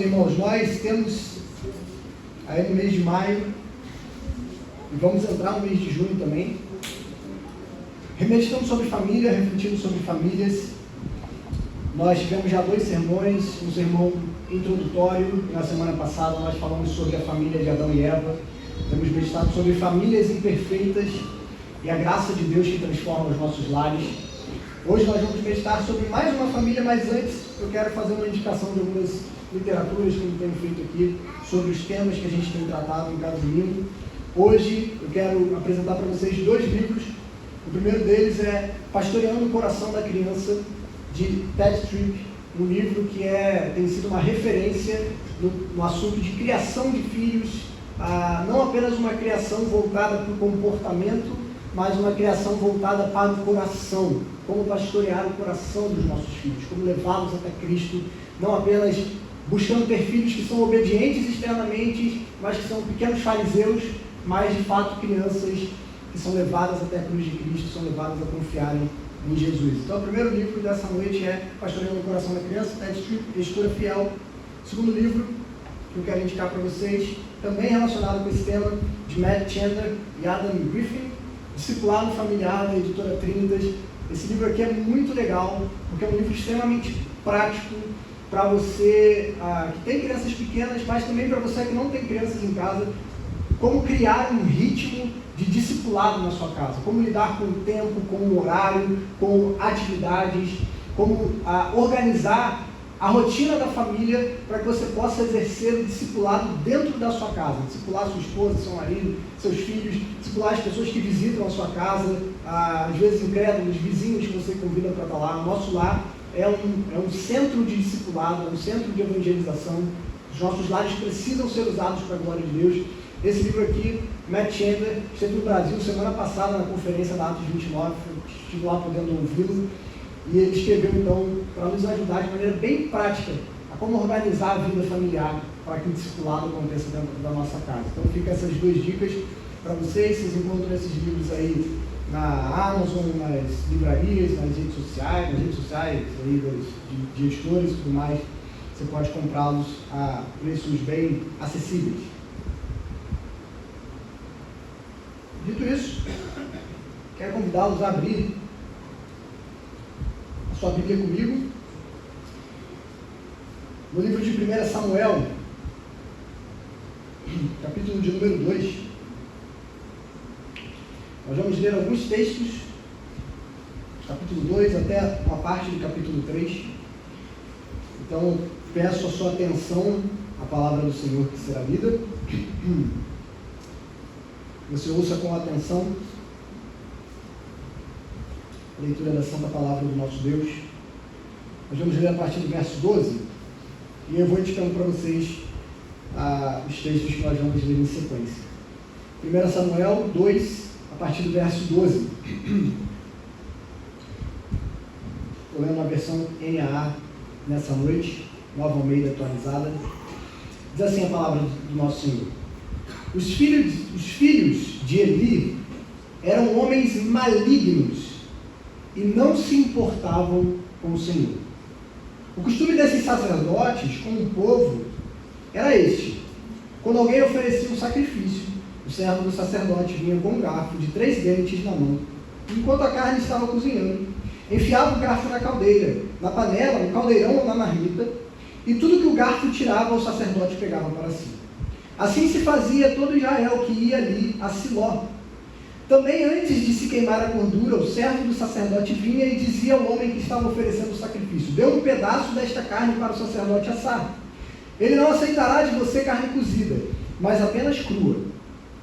irmãos, nós temos aí no mês de maio, e vamos entrar no mês de junho também, meditando sobre família, refletindo sobre famílias. Nós tivemos já 2 sermões, um sermão introdutório, na semana passada nós falamos sobre a família de Adão e Eva, temos meditado sobre famílias imperfeitas e a graça de Deus que transforma os nossos lares. Hoje nós vamos meditar sobre mais uma família, mas antes eu quero fazer uma indicação de algumas literaturas que eu tenho feito aqui, sobre os temas que a gente tem tratado em cada domingo. Hoje eu quero apresentar para vocês 2 livros. O primeiro deles é Pastoreando o Coração da Criança, de Ted Tripp, um livro que tem sido uma referência no assunto de criação de filhos, não apenas uma criação voltada para o comportamento, mas uma criação voltada para o coração, como pastorear o coração dos nossos filhos, como levá-los até Cristo, não apenas buscando ter filhos que são obedientes externamente, mas que são pequenos fariseus, mas de fato crianças que são levadas até a cruz de Cristo, são levadas a confiarem em Jesus. Então, o primeiro livro dessa noite é Pastoreando o Coração da Criança, Ted Tripp, Editora Fiel. O segundo livro que eu quero indicar para vocês, também relacionado com esse tema, de Matt Chandler e Adam Griffin, Discipulado Familiar, da Editora Trinitas. Esse livro aqui é muito legal, porque é um livro extremamente prático para você que tem crianças pequenas, mas também para você que não tem crianças em casa, como criar um ritmo de discipulado na sua casa, como lidar com o tempo, com o horário, com atividades, como organizar a rotina da família para que você possa exercer o discipulado dentro da sua casa, discipular sua esposa, seu marido, seus filhos, discipular as pessoas que visitam a sua casa, às vezes incrédulos, vizinhos que você convida para estar lá. O nosso lar é um centro de discipulado, é um centro de evangelização. Os nossos lares precisam ser usados para a glória de Deus. Esse livro aqui, Matt Chandler, esteve no Brasil semana passada na conferência da Atos 29, estive lá podendo ouvi-lo, e ele escreveu então para nos ajudar de maneira bem prática a como organizar a vida familiar para que o discipulado aconteça dentro da nossa casa. Então fica essas 2 dicas para vocês. Vocês encontram esses livros aí na Amazon, nas livrarias, nas redes sociais aí de editores e tudo mais. Você pode comprá-los a preços bem acessíveis. Dito isso, quero convidá-los a abrir a sua Bíblia comigo no livro de 1 Samuel, capítulo de número 2. Nós vamos ler alguns textos, capítulo 2 até uma parte do capítulo 3. Então, peço a sua atenção à palavra do Senhor que será lida. Você ouça com atenção a leitura da Santa Palavra do nosso Deus. Nós vamos ler a partir do verso 12, e eu vou indicando para vocês os textos que nós vamos ler em sequência. 1 Samuel 2, a partir do verso 12. Estou lendo a versão NAA nessa noite, Nova Almeida atualizada. Diz assim a palavra do nosso Senhor. Os filhos de Eli eram homens malignos e não se importavam com o Senhor. O costume desses sacerdotes com o povo era este: quando alguém oferecia um sacrifício, o servo do sacerdote vinha com um garfo de 3 dentes na mão, enquanto a carne estava cozinhando, enfiava o garfo na caldeira, na panela, no caldeirão ou na marmita, e tudo que o garfo tirava, o sacerdote pegava para si. Assim se fazia todo Israel que ia ali a Siló. Também antes de se queimar a gordura, o servo do sacerdote vinha e dizia ao homem que estava oferecendo o sacrifício: dê um pedaço desta carne para o sacerdote assar. Ele não aceitará de você carne cozida, mas apenas crua.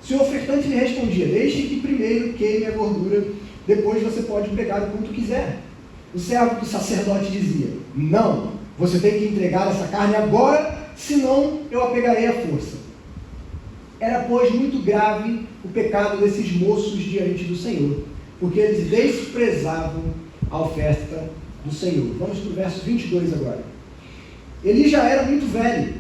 Se o ofertante lhe respondia: deixe que primeiro queime a gordura, depois você pode pegar o quanto quiser. O servo do sacerdote dizia: não, você tem que entregar essa carne agora, senão eu a pegarei à força. Era, pois, muito grave o pecado desses moços diante do Senhor, porque eles desprezavam a oferta do Senhor. Vamos para o verso 22 agora. Eli já era muito velho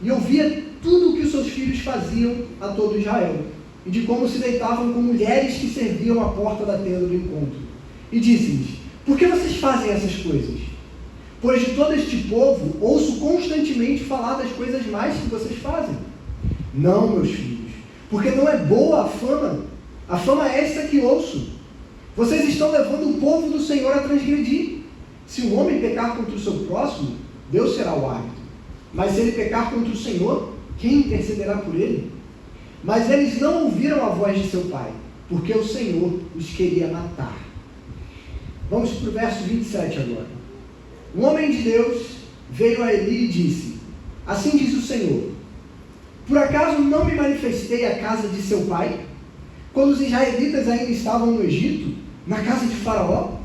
e ouvia tudo o que os seus filhos faziam a todo Israel, e de como se deitavam com mulheres que serviam à porta da tenda do encontro. E disse-lhes: por que vocês fazem essas coisas? pois de todo este povo ouço constantemente falar das coisas mais que vocês fazem. Não, meus filhos, porque não é boa a fama é esta que ouço. Vocês estão levando o povo do Senhor a transgredir. Se o homem pecar contra o seu próximo, Deus será o árbitro. Mas se ele pecar contra o Senhor, quem intercederá por ele? Mas eles não ouviram a voz de seu pai, porque o Senhor os queria matar. Vamos para o verso 27 agora. Um homem de Deus veio a Eli e disse: assim diz o Senhor, por acaso não me manifestei à casa de seu pai, quando os israelitas ainda estavam no Egito, na casa de Faraó?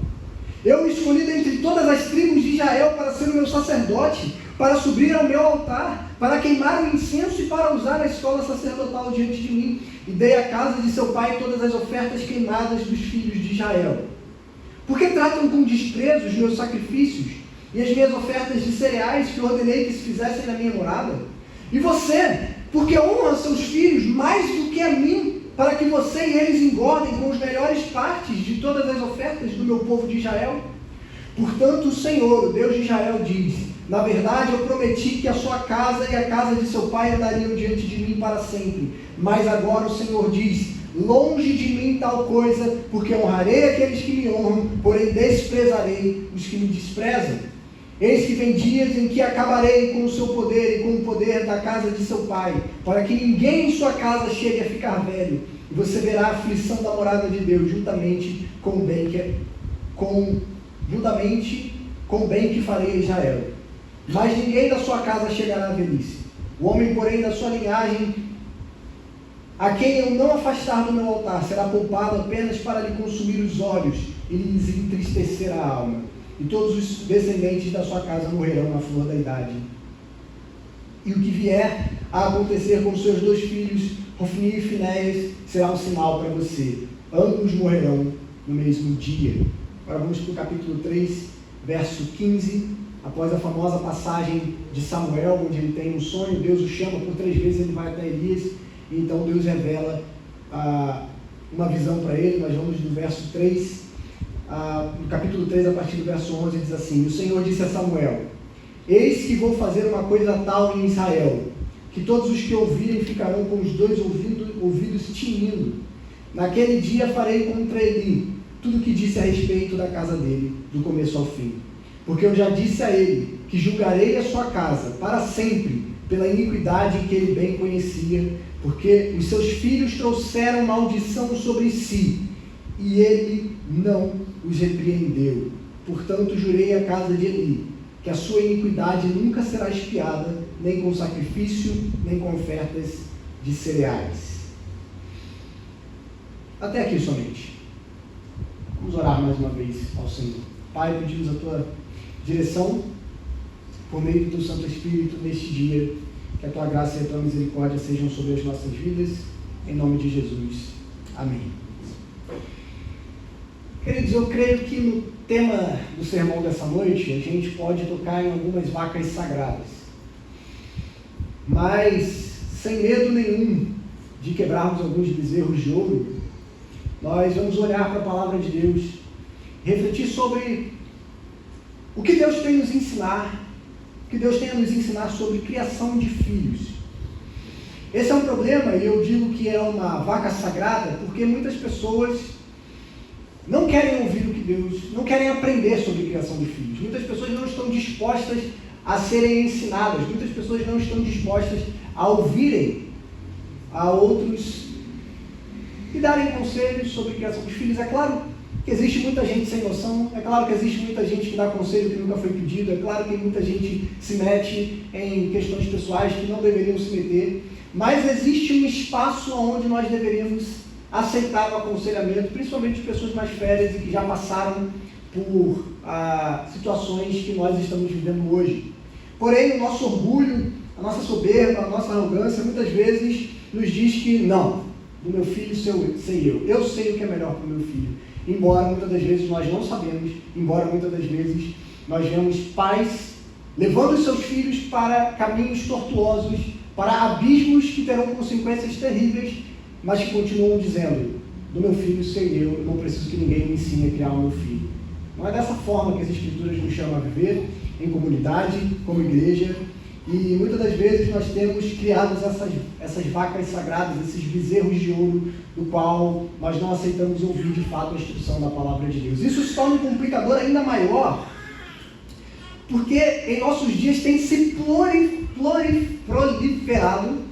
Eu o escolhi dentre todas as tribos de Israel para ser o meu sacerdote, para subir ao meu altar, para queimar o incenso e para usar a escola sacerdotal diante de mim. E dei à casa de seu pai todas as ofertas queimadas dos filhos de Israel. Por que tratam com desprezo os meus sacrifícios e as minhas ofertas de cereais que ordenei que se fizessem na minha morada? E você, porque honra seus filhos mais do que a mim, para que você e eles engordem com as melhores partes de todas as ofertas do meu povo de Israel? Portanto, o Senhor, o Deus de Israel, diz: na verdade, eu prometi que a sua casa e a casa de seu pai andariam diante de mim para sempre. Mas agora o Senhor diz: longe de mim tal coisa, porque honrarei aqueles que me honram, porém desprezarei os que me desprezam. Eis que vem dias em que acabarei com o seu poder e com o poder da casa de seu pai, para que ninguém em sua casa chegue a ficar velho, e você verá a aflição da morada de Deus, juntamente com o bem que farei a Israel. Mas ninguém da sua casa chegará à velhice. O homem, porém, da sua linhagem, a quem eu não afastar do meu altar, será poupado apenas para lhe consumir os olhos e lhes entristecer a alma. E todos os descendentes da sua casa morrerão na flor da idade. E o que vier a acontecer com seus dois filhos, Hofni e Finéias, será um sinal para você. Ambos morrerão no mesmo dia. Agora vamos para o capítulo 3, verso 15. Após a famosa passagem de Samuel, onde ele tem um sonho, Deus o chama por 3 vezes, ele vai até Elias, e então Deus revela uma visão para ele. Nós vamos no verso 3, no capítulo 3, a partir do verso 11, diz assim: o Senhor disse a Samuel: eis que vou fazer uma coisa tal em Israel, que todos os que ouvirem ficarão com os 2 ouvidos tinindo. Naquele dia farei contra Eli tudo o que disse a respeito da casa dele, do começo ao fim. Porque eu já disse a ele que julgarei a sua casa para sempre pela iniquidade que ele bem conhecia, porque os seus filhos trouxeram maldição sobre si, e ele não os repreendeu. Portanto, jurei à casa de Eli que a sua iniquidade nunca será expiada, nem com sacrifício, nem com ofertas de cereais. Até aqui somente. Vamos orar mais uma vez ao Senhor. Pai, pedimos a tua direção por meio do teu Santo Espírito neste dia, que a tua graça e a tua misericórdia sejam sobre as nossas vidas, em nome de Jesus. Amém. Queridos, eu creio que no tema do sermão dessa noite a gente pode tocar em algumas vacas sagradas, mas sem medo nenhum de quebrarmos alguns bezerros de ouro, nós vamos olhar para a palavra de Deus, refletir sobre o que Deus tem nos ensinar, o que Deus tem a nos ensinar sobre criação de filhos. Esse é um problema, e eu digo que é uma vaca sagrada, porque muitas pessoas não querem ouvir o que Deus, não querem aprender sobre criação de filhos. Muitas pessoas não estão dispostas a serem ensinadas, muitas pessoas não estão dispostas a ouvirem a outros e darem conselhos sobre criação de filhos. É claro que existe muita gente sem noção, é claro que existe muita gente que dá conselho que nunca foi pedido, é claro que muita gente se mete em questões pessoais que não deveriam se meter, mas existe um espaço onde nós deveríamos aceitar o aconselhamento, principalmente de pessoas mais velhas e que já passaram por situações que nós estamos vivendo hoje. Porém, o nosso orgulho, a nossa soberba, a nossa arrogância, muitas vezes nos diz que não, do meu filho sei eu sei o que é melhor para o meu filho. Embora muitas das vezes nós não sabemos, embora muitas das vezes nós vemos pais levando os seus filhos para caminhos tortuosos, para abismos que terão consequências terríveis, mas que continuam dizendo: do meu filho sei eu não preciso que ninguém me ensine a criar o meu filho. Não é dessa forma que as Escrituras nos chamam a viver, em comunidade, como igreja, e muitas das vezes nós temos criado essas vacas sagradas, esses bezerros de ouro, do qual nós não aceitamos ouvir de fato a instrução da palavra de Deus. Isso se torna um complicador ainda maior, porque em nossos dias tem se proliferado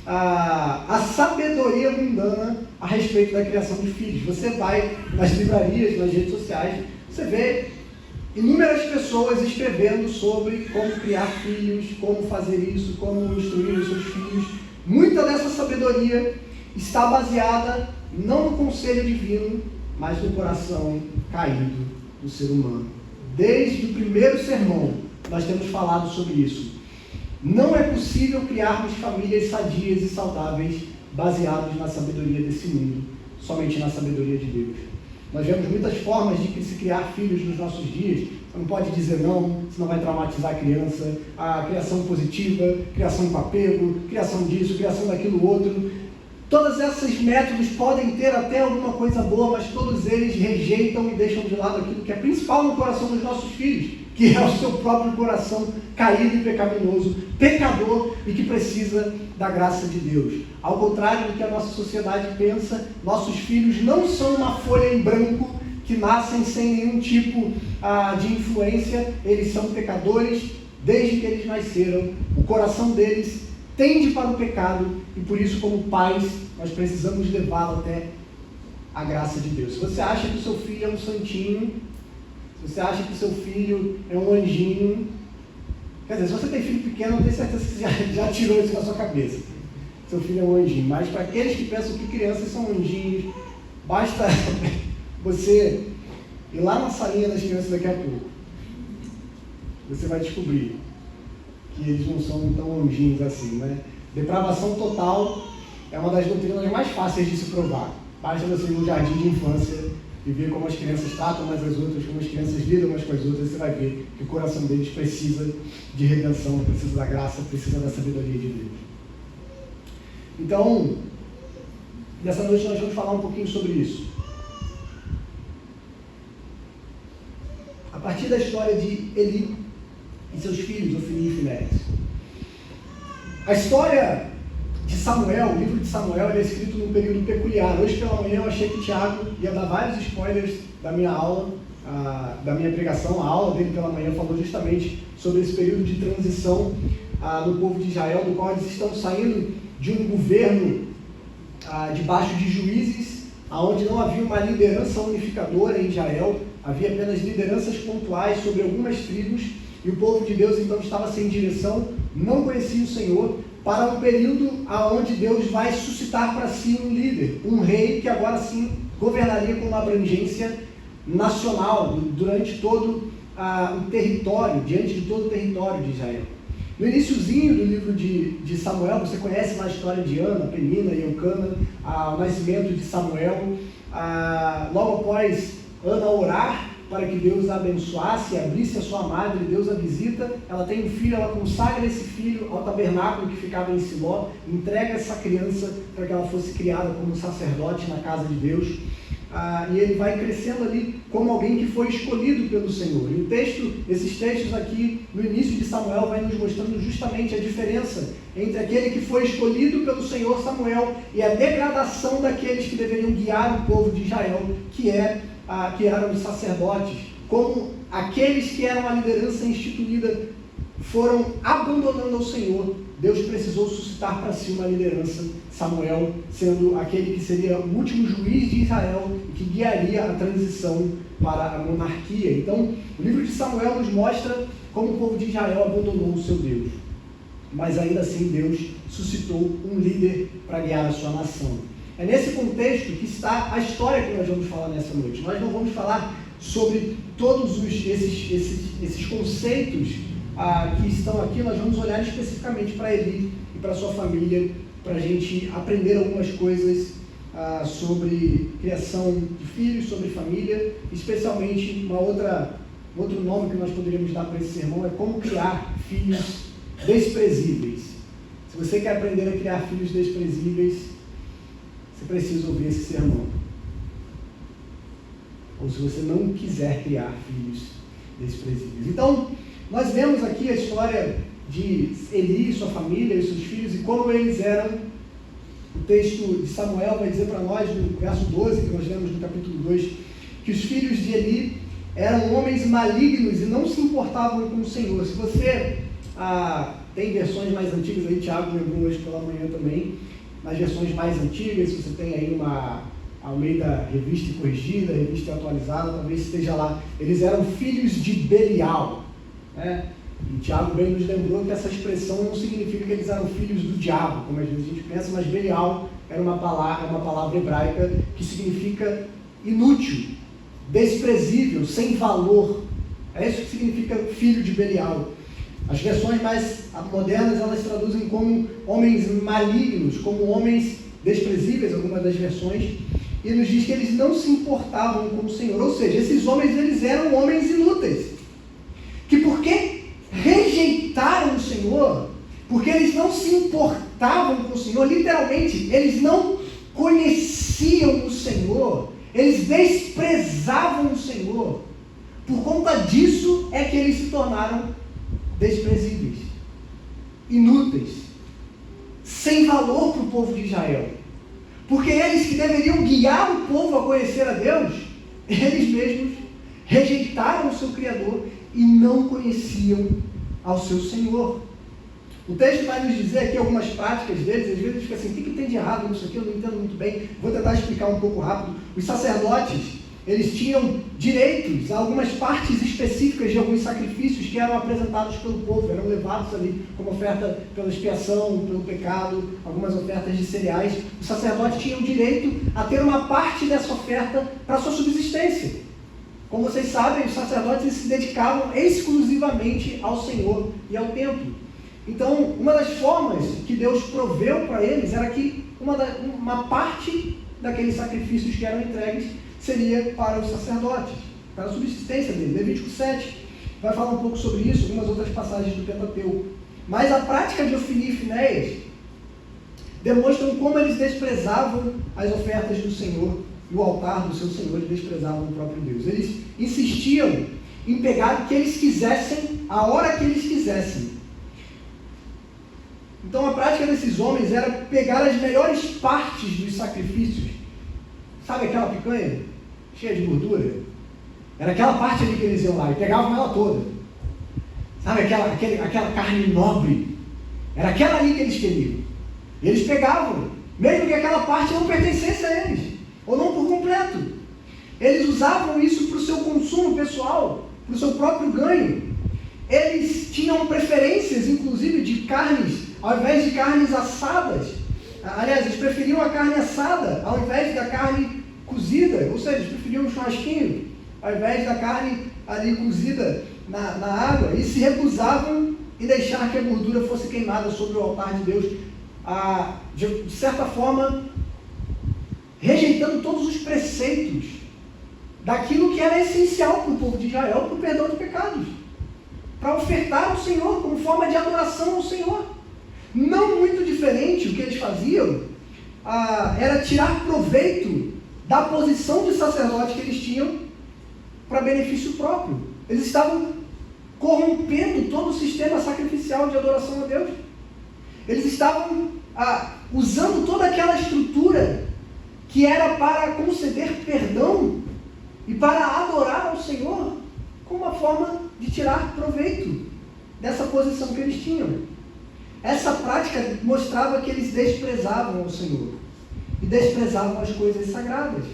a sabedoria mundana a respeito da criação de filhos. Você vai nas livrarias, nas redes sociais, você vê inúmeras pessoas escrevendo sobre como criar filhos, como fazer isso, como instruir os seus filhos. Muita dessa sabedoria está baseada não no conselho divino, mas no coração caído do ser humano. Desde o primeiro sermão, nós temos falado sobre isso. Não é possível criarmos famílias sadias e saudáveis baseadas na sabedoria desse mundo, somente na sabedoria de Deus. Nós vemos muitas formas de se criar filhos nos nossos dias. Você não pode dizer não, senão vai traumatizar a criança. A criação positiva, criação com apego, criação disso, criação daquilo outro. Todos esses métodos podem ter até alguma coisa boa, mas todos eles rejeitam e deixam de lado aquilo que é principal no coração dos nossos filhos, que é o seu próprio coração caído e pecaminoso, pecador e que precisa da graça de Deus. Ao contrário do que a nossa sociedade pensa, nossos filhos não são uma folha em branco que nascem sem nenhum tipo de influência. Eles são pecadores desde que eles nasceram. O coração deles tende para o pecado e por isso, como pais, nós precisamos levá-lo até a graça de Deus. Se você acha que o seu filho é um santinho, se você acha que o seu filho é um anjinho, quer dizer, se você tem filho pequeno, eu tenho certeza que você já tirou isso da sua cabeça. Seu filho é um anjinho. Mas para aqueles que pensam que crianças são anjinhos, basta você ir lá na salinha das crianças daqui a pouco. Você vai descobrir que eles não são tão anjinhos assim, né? Depravação total é uma das doutrinas mais fáceis de se provar. Basta você ir no jardim de infância e ver como as crianças tratam umas às outras, como as crianças lidam umas com as outras, você vai ver que o coração deles precisa de redenção, precisa da graça, precisa da sabedoria de Deus. Então, nessa noite nós vamos falar um pouquinho sobre isso. A partir da história de Eli e seus filhos, Ofni e Finéias. A história de Samuel, o livro de Samuel, ele é escrito num período peculiar. Hoje pela manhã eu achei que o Thiago ia dar vários spoilers da minha aula, da minha pregação. A aula dele pela manhã falou justamente sobre esse período de transição no povo de Israel, do qual eles estão saindo de um governo debaixo de juízes, onde não havia uma liderança unificadora em Israel, havia apenas lideranças pontuais sobre algumas tribos, e o povo de Deus então estava sem direção, não conhecia o Senhor, para um período onde Deus vai suscitar para si um líder, um rei que agora sim governaria com uma abrangência nacional durante todo o território, diante de todo o território de Israel. No iniciozinho do livro de Samuel, você conhece lá a história de Ana, Penina e Eucana, o nascimento de Samuel. Logo após Ana orar para que Deus a abençoasse, abrisse a sua madre, Deus a visita, ela tem um filho, ela consagra esse filho ao tabernáculo que ficava em Siló, entrega essa criança para que ela fosse criada como sacerdote na casa de Deus, e ele vai crescendo ali como alguém que foi escolhido pelo Senhor. E esses textos aqui, no início de Samuel, vai nos mostrando justamente a diferença entre aquele que foi escolhido pelo Senhor, Samuel, e a degradação daqueles que deveriam guiar o povo de Israel, que eram os sacerdotes. Como aqueles que eram a liderança instituída foram abandonando ao Senhor, Deus precisou suscitar para si uma liderança, Samuel sendo aquele que seria o último juiz de Israel e que guiaria a transição para a monarquia. Então, o livro de Samuel nos mostra como o povo de Israel abandonou o seu Deus. Mas ainda assim Deus suscitou um líder para guiar a sua nação. É nesse contexto que está a história que nós vamos falar nessa noite. Nós não vamos falar sobre todos esses conceitos que estão aqui. Nós vamos olhar especificamente para Eli e para sua família, para a gente aprender algumas coisas sobre criação de filhos, sobre família, especialmente outro nome que nós poderíamos dar para esse sermão é como criar filhos desprezíveis. Se você quer aprender a criar filhos desprezíveis, você precisa ouvir esse sermão. Ou se você não quiser criar filhos desprezíveis. Então, Nós vemos aqui a história de Eli e sua família e seus filhos e como eles eram. O texto de Samuel vai dizer para nós, no verso 12, que nós lemos no capítulo 2, que os filhos de Eli eram homens malignos e não se importavam com o Senhor. Se você tem versões mais antigas, aí Tiago lembrou hoje pela manhã também, nas versões mais antigas, se você tem aí uma Almeida Revista e Corrigida, Revista Atualizada, talvez esteja lá. Eles eram filhos de Belial, né? E Tiago bem nos lembrou que essa expressão não significa que eles eram filhos do diabo, como às vezes a gente pensa, mas Belial era uma palavra hebraica que significa inútil, desprezível, sem valor. É isso que significa filho de Belial. As versões mais modernas, elas traduzem como homens malignos, como homens desprezíveis, algumas das versões, e nos diz que eles não se importavam com o Senhor. Ou seja, esses homens, eles eram homens inúteis, que porque rejeitaram o Senhor, porque eles não se importavam com o Senhor, literalmente, eles não conheciam o Senhor, eles desprezavam o Senhor. Por conta disso é que eles se tornaram desprezíveis, inúteis, sem valor para o povo de Israel. Porque eles que deveriam guiar o povo a conhecer a Deus, eles mesmos rejeitaram o seu Criador e não conheciam ao seu Senhor. O texto vai nos dizer aqui algumas práticas deles. Às vezes a gente fica assim, o que tem de errado nisso aqui? Eu não entendo muito bem. Vou tentar explicar um pouco rápido. Os sacerdotes, eles tinham direitos a algumas partes específicas de alguns sacrifícios que eram apresentados pelo povo, eram levados ali como oferta pela expiação, pelo pecado, algumas ofertas de cereais. Os sacerdotes tinham direito a ter uma parte dessa oferta para a sua subsistência. Como vocês sabem, os sacerdotes se dedicavam exclusivamente ao Senhor e ao templo. Então, uma das formas que Deus proveu para eles era que uma parte daqueles sacrifícios que eram entregues seria para os sacerdotes, para a subsistência deles. Levítico 7 vai falar um pouco sobre isso, algumas outras passagens do Pentateuco. Mas a prática de Ofni e Finéias demonstram como eles desprezavam as ofertas do Senhor e o altar do seu Senhor, e desprezavam o próprio Deus. Eles insistiam em pegar o que eles quisessem, a hora que eles quisessem. Então a prática desses homens era pegar as melhores partes dos sacrifícios. Sabe aquela picanha cheia de gordura? Era aquela parte ali que eles iam lá e pegavam ela toda. Sabe aquela carne nobre? Era aquela ali que eles queriam. E eles pegavam, mesmo que aquela parte não pertencesse a eles, ou não por completo. Eles usavam isso para o seu consumo pessoal, para o seu próprio ganho. Eles tinham preferências, inclusive, de carnes, ao invés de carnes assadas. Aliás, eles preferiam a carne assada, ao invés da carne cozida. Ou seja, eles preferiam um churrasquinho, ao invés da carne ali cozida na água. E se recusavam em deixar que a gordura fosse queimada sobre o altar de Deus. De certa forma, rejeitando todos os preceitos daquilo que era essencial para o povo de Israel, para o perdão de pecados, para ofertar ao Senhor, como forma de adoração ao Senhor. Não muito diferente, o que eles faziam era tirar proveito da posição de sacerdote que eles tinham para benefício próprio. Eles estavam corrompendo todo o sistema sacrificial de adoração a Deus. Eles estavam usando toda aquela estrutura que era para conceder perdão e para adorar ao Senhor como uma forma de tirar proveito dessa posição que eles tinham. Essa prática mostrava que eles desprezavam o Senhor e desprezavam as coisas sagradas,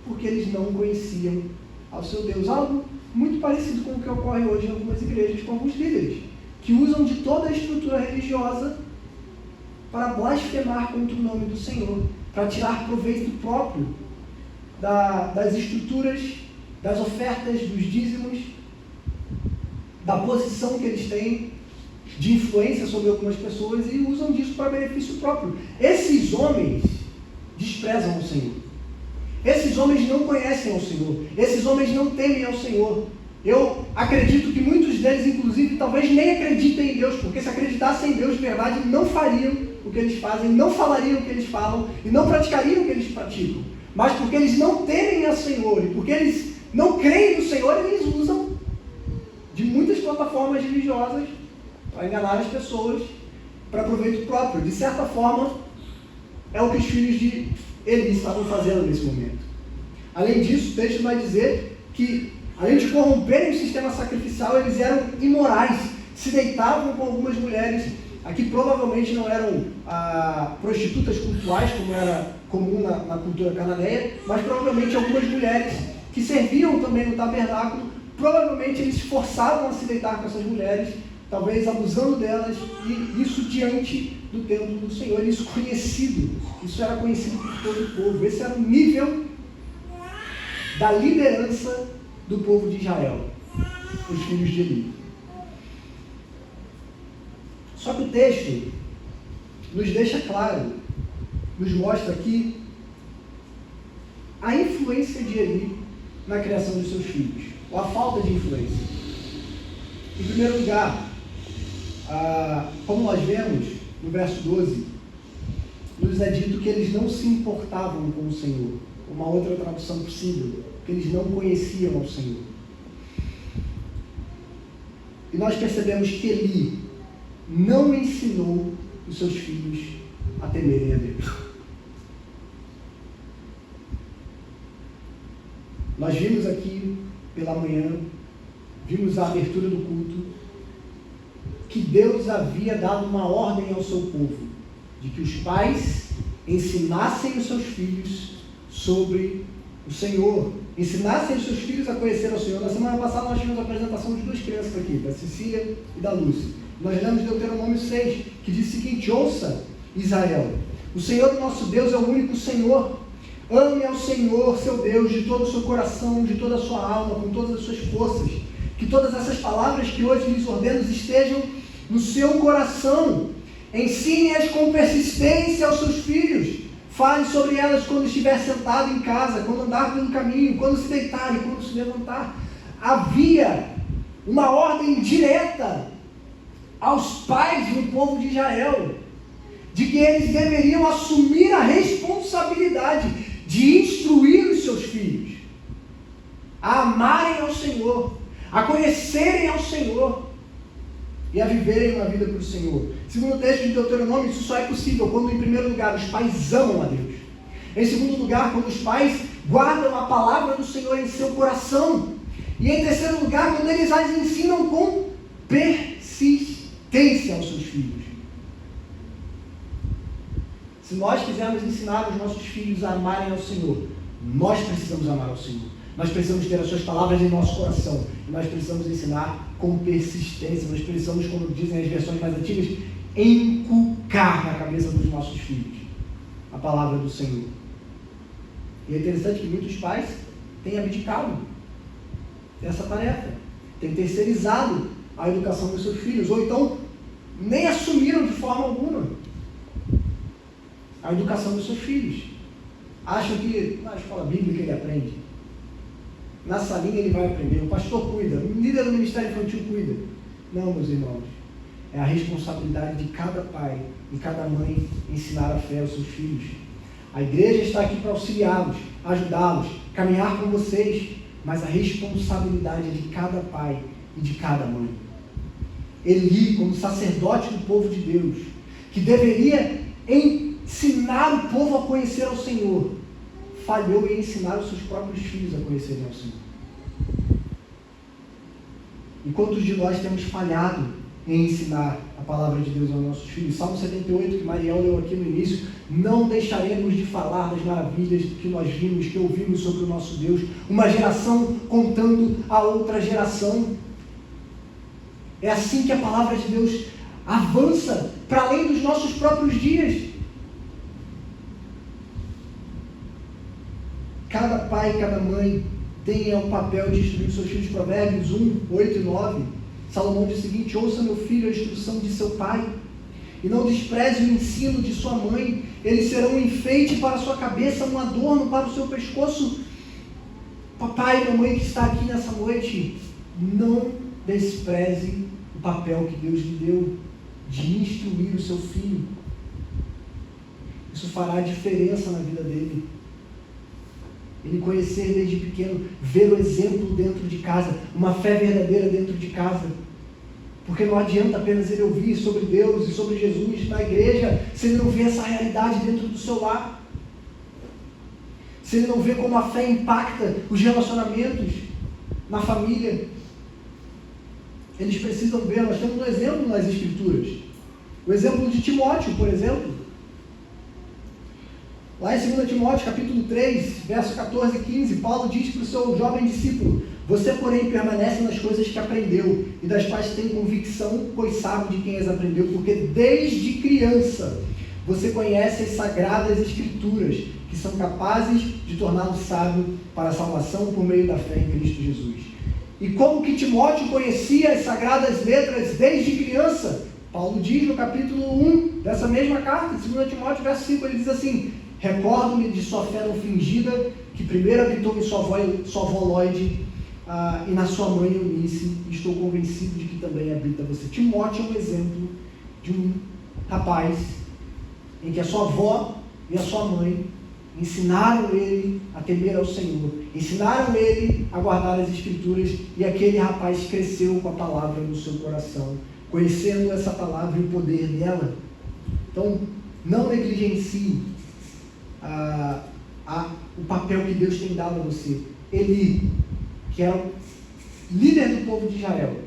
porque eles não conheciam ao seu Deus. Algo muito parecido com o que ocorre hoje em algumas igrejas, com alguns líderes, que usam de toda a estrutura religiosa para blasfemar contra o nome do Senhor, para tirar proveito próprio das estruturas, das ofertas, dos dízimos, da posição que eles têm de influência sobre algumas pessoas e usam disso para benefício próprio. Esses homens desprezam o Senhor. Esses homens não conhecem ao Senhor. Esses homens não temem ao Senhor. Eu acredito que muitos deles, inclusive, talvez nem acreditem em Deus, porque se acreditassem em Deus de verdade, não fariam o que eles fazem, não falariam o que eles falam e não praticariam o que eles praticam. Mas porque eles não temem ao Senhor e porque eles não creem no Senhor, eles usam de muitas plataformas religiosas para enganar as pessoas para proveito próprio. De certa forma, é o que os filhos de Eli estavam fazendo nesse momento. Além disso, o texto vai dizer que, além de corromperem o sistema sacrificial, eles eram imorais, se deitavam com algumas mulheres. Aqui provavelmente não eram prostitutas cultuais, como era comum na cultura cananeia, mas provavelmente algumas mulheres que serviam também no tabernáculo. Provavelmente eles se forçavam a se deitar com essas mulheres, talvez abusando delas, e isso diante do templo do Senhor, isso era conhecido por todo o povo. Esse era o nível da liderança do povo de Israel, os filhos de Eli. Só que o texto nos deixa claro, nos mostra aqui a influência de Eli na criação dos seus filhos, ou a falta de influência. Em primeiro lugar, como nós vemos no verso 12, nos é dito que eles não se importavam com o Senhor. Uma outra tradução possível, que eles não conheciam ao Senhor. E nós percebemos que Eli não ensinou os seus filhos a temerem a Deus. Nós vimos aqui pela manhã, vimos a abertura do culto, que Deus havia dado uma ordem ao seu povo, de que os pais ensinassem os seus filhos sobre o Senhor, ensinassem os seus filhos a conhecer o Senhor. Na semana passada nós tivemos a apresentação de duas crianças aqui, da Cecília e da Lúcia. Nós lemos Deuteronômio 6, que diz o seguinte: ouça, Israel, o Senhor nosso Deus é o único Senhor. Ame ao Senhor, seu Deus, de todo o seu coração, de toda a sua alma, com todas as suas forças. Que todas essas palavras que hoje lhes ordeno estejam no seu coração. Ensine-as com persistência aos seus filhos. Fale sobre elas quando estiver sentado em casa, quando andar pelo caminho, quando se deitar e quando se levantar. Havia uma ordem direta aos pais do povo de Israel, de que eles deveriam assumir a responsabilidade de instruir os seus filhos a amarem ao Senhor, a conhecerem ao Senhor e a viverem uma vida para o Senhor. Segundo o texto de Deuteronômio, isso só é possível quando, em primeiro lugar, os pais amam a Deus. Em segundo lugar, quando os pais guardam a palavra do Senhor em seu coração. E em terceiro lugar, quando eles as ensinam com persistência aos seus filhos. Se nós quisermos ensinar os nossos filhos a amarem ao Senhor, nós precisamos amar ao Senhor. Nós precisamos ter as suas palavras em nosso coração. E nós precisamos ensinar com persistência. Nós precisamos, como dizem as versões mais antigas, inculcar na cabeça dos nossos filhos a palavra do Senhor. E é interessante que muitos pais têm abdicado dessa tarefa, têm terceirizado a educação dos seus filhos, ou então nem assumiram de forma alguma a educação dos seus filhos. Acham que na escola bíblica ele aprende, na salinha ele vai aprender, o pastor cuida, o líder do ministério infantil cuida. Não, meus irmãos, é a responsabilidade de cada pai e cada mãe ensinar a fé aos seus filhos. A igreja está aqui para auxiliá-los, ajudá-los, caminhar com vocês, mas a responsabilidade é de cada pai e de cada mãe. Eli, como sacerdote do povo de Deus, que deveria ensinar o povo a conhecer ao Senhor, falhou em ensinar os seus próprios filhos a conhecerem ao Senhor. E quantos de nós temos falhado em ensinar a palavra de Deus aos nossos filhos? Salmo 78, que Mariel leu aqui no início: não deixaremos de falar das maravilhas que nós vimos, que ouvimos sobre o nosso Deus, uma geração contando a outra geração. É assim que a palavra de Deus avança para além dos nossos próprios dias. Cada pai e cada mãe tem o papel de instruir seus filhos. Provérbios 1, 8 e 9. Salomão diz o seguinte: ouça, meu filho, a instrução de seu pai, e não despreze o ensino de sua mãe. Eles serão um enfeite para a sua cabeça, um adorno para o seu pescoço. Papai e mamãe que está aqui nessa noite, não despreze o papel que Deus lhe deu de instruir o seu filho. Isso fará diferença na vida dele. ele conhecer desde pequeno, ver o exemplo dentro de casa, uma fé verdadeira dentro de casa. Porque não adianta apenas ele ouvir sobre Deus e sobre Jesus na igreja, se ele não vê essa realidade dentro do seu lar. Se ele não vê como a fé impacta os relacionamentos na família. Eles precisam ver, nós temos um exemplo nas Escrituras. O exemplo de Timóteo, por exemplo. Lá em 2 Timóteo, capítulo 3, verso 14 e 15, Paulo diz para o seu jovem discípulo: você, porém, permanece nas coisas que aprendeu e das quais tem convicção, pois sabe de quem as aprendeu, porque desde criança você conhece as sagradas Escrituras, que são capazes de torná-lo sábio para a salvação por meio da fé em Cristo Jesus. E como que Timóteo conhecia as sagradas letras desde criança? Paulo diz no capítulo 1 dessa mesma carta, 2 Timóteo, verso 5, ele diz assim: recordo-me de sua fé não fingida, que primeiro habitou em sua avó Lóide, e na sua mãe Eunice, e estou convencido de que também habita você. Timóteo é um exemplo de um rapaz em que a sua avó e a sua mãe ensinaram ele a temer ao Senhor, ensinaram ele a guardar as Escrituras, e aquele rapaz cresceu com a palavra no seu coração, conhecendo essa palavra e o poder dela. Então, não negligencie o papel que Deus tem dado a você. Eli, que era o líder do povo de Israel,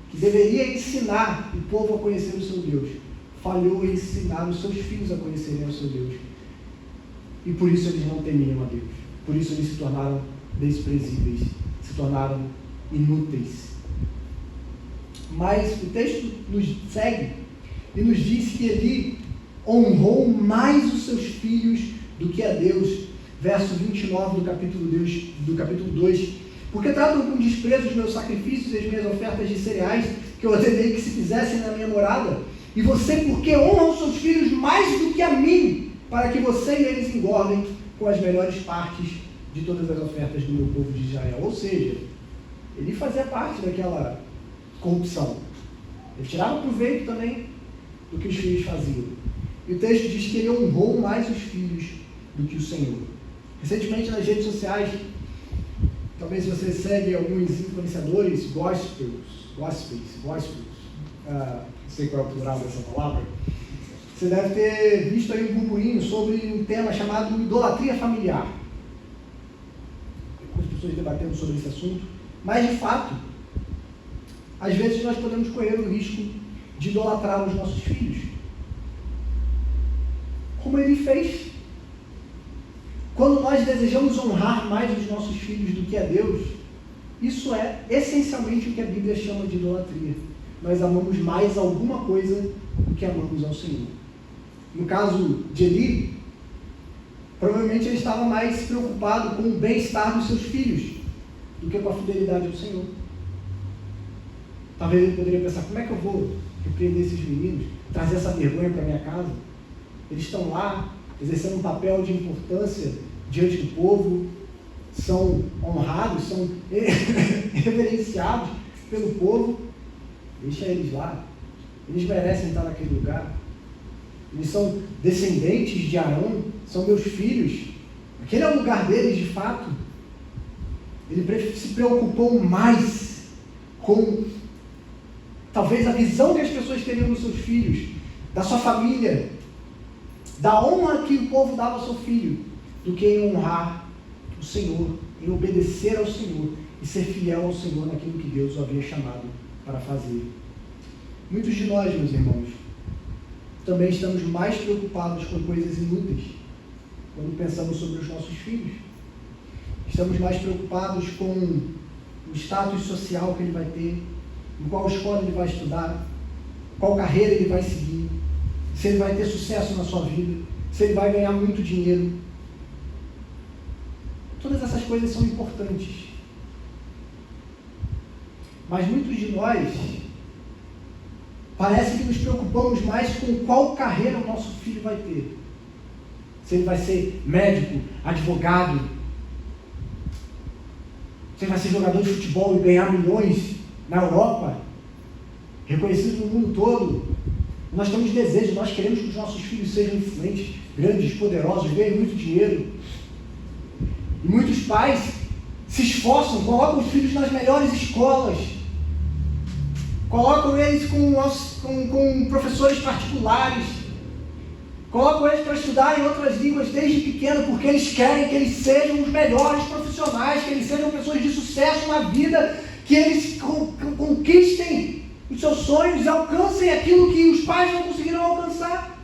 que deveria ensinar o povo a conhecer o seu Deus, falhou em ensinar os seus filhos a conhecerem o seu Deus. E por isso eles não temiam a Deus. Por isso eles se tornaram desprezíveis, se tornaram inúteis. Mas o texto nos segue e nos diz que Eli honrou mais os seus filhos do que a Deus. Verso 29 do capítulo 2. Porque tratam com desprezo os meus sacrifícios e as minhas ofertas de cereais, que eu ordenei que se fizessem na minha morada. E você, porque honra os seus filhos mais do que a mim, para que você e eles engordem com as melhores partes de todas as ofertas do meu povo de Israel. Ou seja, ele fazia parte daquela corrupção. Ele tirava proveito também do que os filhos faziam. E o texto diz que ele honrou mais os filhos do que o Senhor. Recentemente nas redes sociais, talvez você segue alguns influenciadores, gospels, não sei qual é o plural dessa palavra. Você deve ter visto aí um burburinho sobre um tema chamado idolatria familiar. As pessoas debatendo sobre esse assunto. Mas, de fato, às vezes nós podemos correr o risco de idolatrar os nossos filhos. Como ele fez. Quando nós desejamos honrar mais os nossos filhos do que a Deus, isso é essencialmente o que a Bíblia chama de idolatria. Nós amamos mais alguma coisa do que amamos ao Senhor. No caso de Eli, provavelmente ele estava mais preocupado com o bem-estar dos seus filhos do que com a fidelidade ao Senhor. Talvez ele poderia pensar: como é que eu vou repreender esses meninos, trazer essa vergonha para minha casa? Eles estão lá, exercendo um papel de importância diante do povo, são honrados, são reverenciados pelo povo. Deixa eles lá, eles merecem estar naquele lugar. Eles são descendentes de Arão, são meus filhos. Aquele é o lugar deles, de fato. Ele se preocupou mais com, talvez, a visão que as pessoas teriam dos seus filhos, da sua família, da honra que o povo dava ao seu filho, do que em honrar o Senhor, em obedecer ao Senhor e ser fiel ao Senhor naquilo que Deus o havia chamado para fazer. Muitos de nós, meus irmãos, também estamos mais preocupados com coisas inúteis quando pensamos sobre os nossos filhos. Estamos mais preocupados com o status social que ele vai ter, em qual escola ele vai estudar, qual carreira ele vai seguir, se ele vai ter sucesso na sua vida, se ele vai ganhar muito dinheiro. Todas essas coisas são importantes. Mas muitos de nós parece que nos preocupamos mais com qual carreira o nosso filho vai ter. Se ele vai ser médico, advogado, se ele vai ser jogador de futebol e ganhar milhões na Europa, reconhecido no mundo todo. Nós temos desejos, nós queremos que os nossos filhos sejam influentes, grandes, poderosos, ganhem muito dinheiro. E muitos pais se esforçam, colocam os filhos nas melhores escolas, colocam eles com professores particulares, colocam eles para estudar em outras línguas desde pequeno, porque eles querem que eles sejam os melhores profissionais, que eles sejam pessoas de sucesso na vida, que eles conquistem os seus sonhos e alcancem aquilo que os pais não conseguiram alcançar.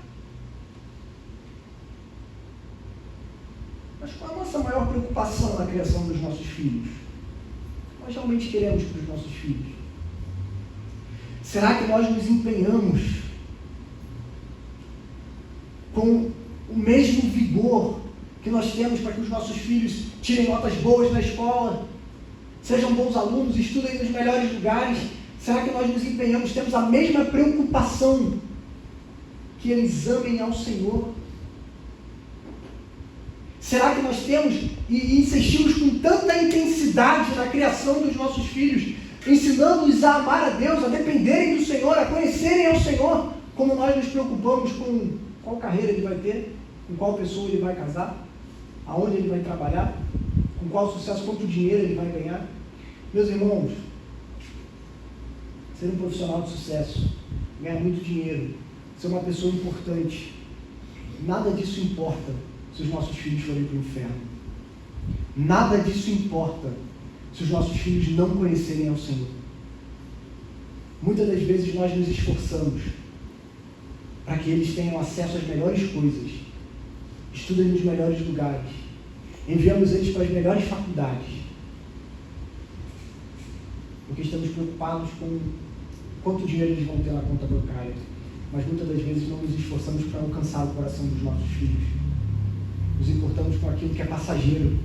Mas qual é a nossa maior preocupação na criação dos nossos filhos? O que nós realmente queremos para os nossos filhos? Será que nós nos empenhamos com o mesmo vigor que nós temos para que os nossos filhos tirem notas boas na escola, sejam bons alunos, estudem nos melhores lugares? Será que nós nos empenhamos, temos a mesma preocupação que eles amem ao Senhor? Será que nós temos e insistimos com tanta intensidade na criação dos nossos filhos, ensinando-os a amar a Deus, a dependerem do Senhor, a conhecerem ao Senhor, como nós nos preocupamos com qual carreira ele vai ter, com qual pessoa ele vai casar, aonde ele vai trabalhar, com qual sucesso, quanto dinheiro ele vai ganhar? Meus irmãos, ser um profissional de sucesso, ganhar muito dinheiro, ser uma pessoa importante, nada disso importa se os nossos filhos forem para o inferno. Nada disso importa se os nossos filhos não conhecerem ao Senhor. Muitas das vezes nós nos esforçamos para que eles tenham acesso às melhores coisas, estudem nos melhores lugares, enviamos eles para as melhores faculdades, porque estamos preocupados com quanto dinheiro eles vão ter na conta bancária, mas muitas das vezes não nos esforçamos para alcançar o coração dos nossos filhos. Nos importamos com aquilo que é passageiro.